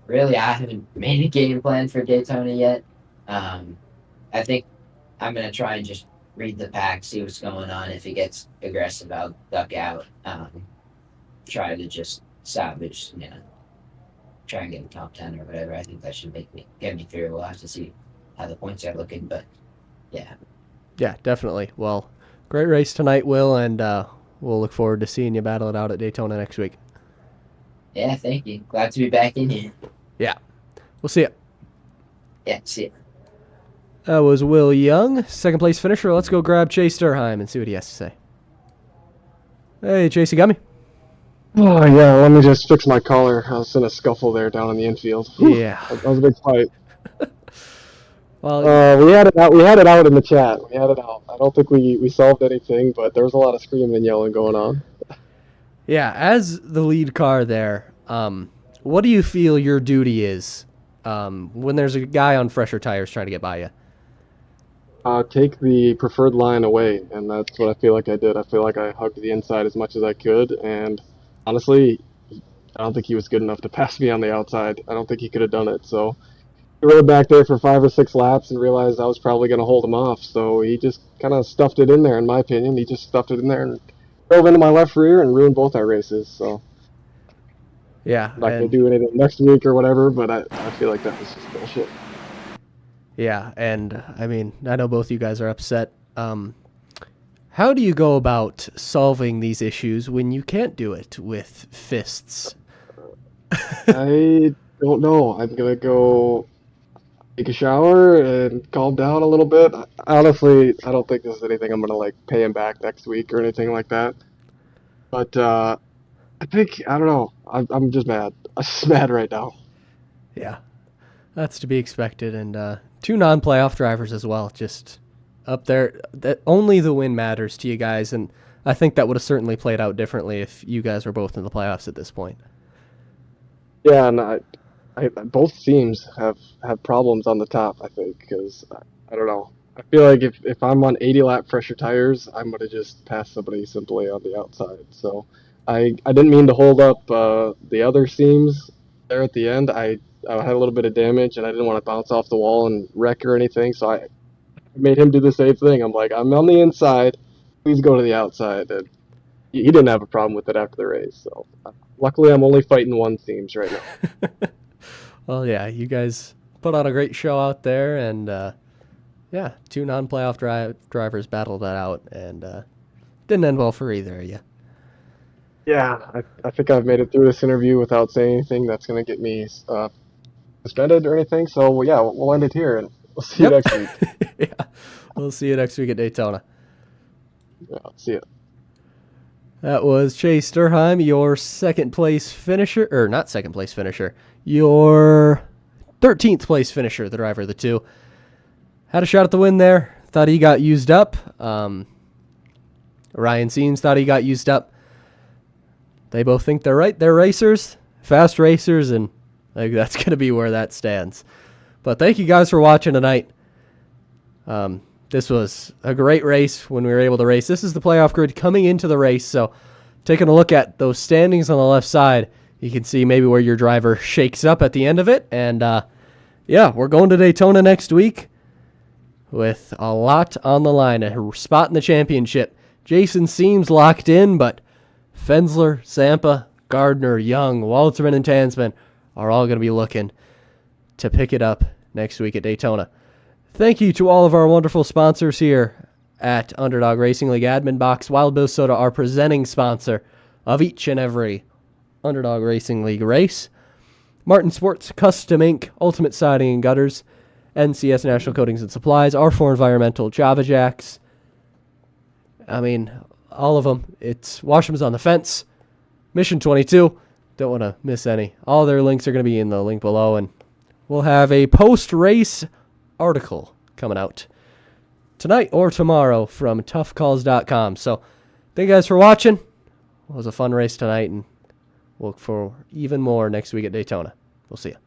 Really, I haven't made a game plan for Daytona yet. Um, I think I'm gonna try and just read the pack, see what's going on. If it gets aggressive, I'll duck out. Try to just salvage, try and get a top 10 or whatever. I think that should get me through. We'll have to see how the points are looking, but yeah. Yeah, definitely. Well, great race tonight, Will, and we'll look forward to seeing you battle it out at Daytona next week. Yeah, thank you. Glad to be back in here. Yeah. We'll see you. Yeah, see ya. That was Will Young, second place finisher. Let's go grab Chase Durheim and see what he has to say. Hey, Chase, you got me? Oh, yeah, let me just fix my collar. I was in a scuffle there down in the infield. Whew, Yeah. that was a big fight. Well, We had it out. We had it out in the chat. We had it out. I don't think we solved anything, but there was a lot of screaming and yelling going on. yeah, as the lead car there, what do you feel your duty is when there's a guy on fresher tires trying to get by you? Take the preferred line away, and that's what I feel like I did. I feel like I hugged the inside as much as I could, and honestly, I don't think he was good enough to pass me on the outside. I don't think he could have done it, so he rode back there for 5 or 6 laps and realized I was probably going to hold him off, so he just kind of stuffed it in there, in my opinion. He just stuffed it in there and drove into my left rear and ruined both our races, so Yeah, I'm not going to do anything next week or whatever, but I feel like that was just bullshit. yeah, and I mean, I know both you guys are upset. How do you go about solving these issues when you can't do it with fists? I don't know. I'm going to go take a shower and calm down a little bit. Honestly, I don't think this is anything I'm gonna pay him back next week or anything like that. But I think I don't know. I'm just mad. I'm just mad right now. Yeah, that's to be expected. And 2 non-playoff drivers as well, just up there. That only the win matters to you guys, and I think that would have certainly played out differently if you guys were both in the playoffs at this point. Yeah, and I both teams have problems on the top. I think because I don't know. I feel like if I'm on 80 lap fresher tires, I'm gonna just pass somebody simply on the outside. So I didn't mean to hold up the other seams there at the end. I had a little bit of damage and I didn't want to bounce off the wall and wreck or anything. So I made him do the same thing. I'm like, I'm on the inside. Please go to the outside. And he didn't have a problem with it after the race. So luckily, I'm only fighting one seams right now. Well, yeah, you guys put on a great show out there, and yeah, 2 non-playoff drivers battled that out, and didn't end well for either of you. Yeah, I think I've made it through this interview without saying anything that's going to get me suspended or anything. So, well, yeah, we'll end it here, and we'll see you next week. Yeah, we'll see you next week at Daytona. Yeah, see ya. That was Chase Durheim, your second place finisher, or not second place finisher, your 13th place finisher, the driver of the 2. Had a shot at the win there. Thought he got used up. Ryan Seams thought he got used up. They both think they're right. They're racers, fast racers, and that's going to be where that stands. But thank you guys for watching tonight. This was a great race when we were able to race. This is the playoff grid coming into the race, so taking a look at those standings on the left side, you can see maybe where your driver shakes up at the end of it. And, yeah, we're going to Daytona next week with a lot on the line, a spot in the championship. Jason Seams locked in, but Fensler, Zampa, Gardner, Young, Walterman, and Tansman are all going to be looking to pick it up next week at Daytona. Thank you to all of our wonderful sponsors here at Underdog Racing League Admin Box. Wild Bill Soda, our presenting sponsor of each and every Underdog Racing League race. Martin Sports, Custom Ink, Ultimate Siding and Gutters, NCS National Coatings and Supplies, R4 Environmental, Java Jacks. I mean, all of them. It's Washam's on the Fence, Mission 22. Don't want to miss any. All their links are going to be in the link below, and we'll have a post-race article coming out tonight or tomorrow from toughcalls.com. So thank you guys for watching. It was a fun race tonight, and we'll look for even more next week at Daytona. We'll see you.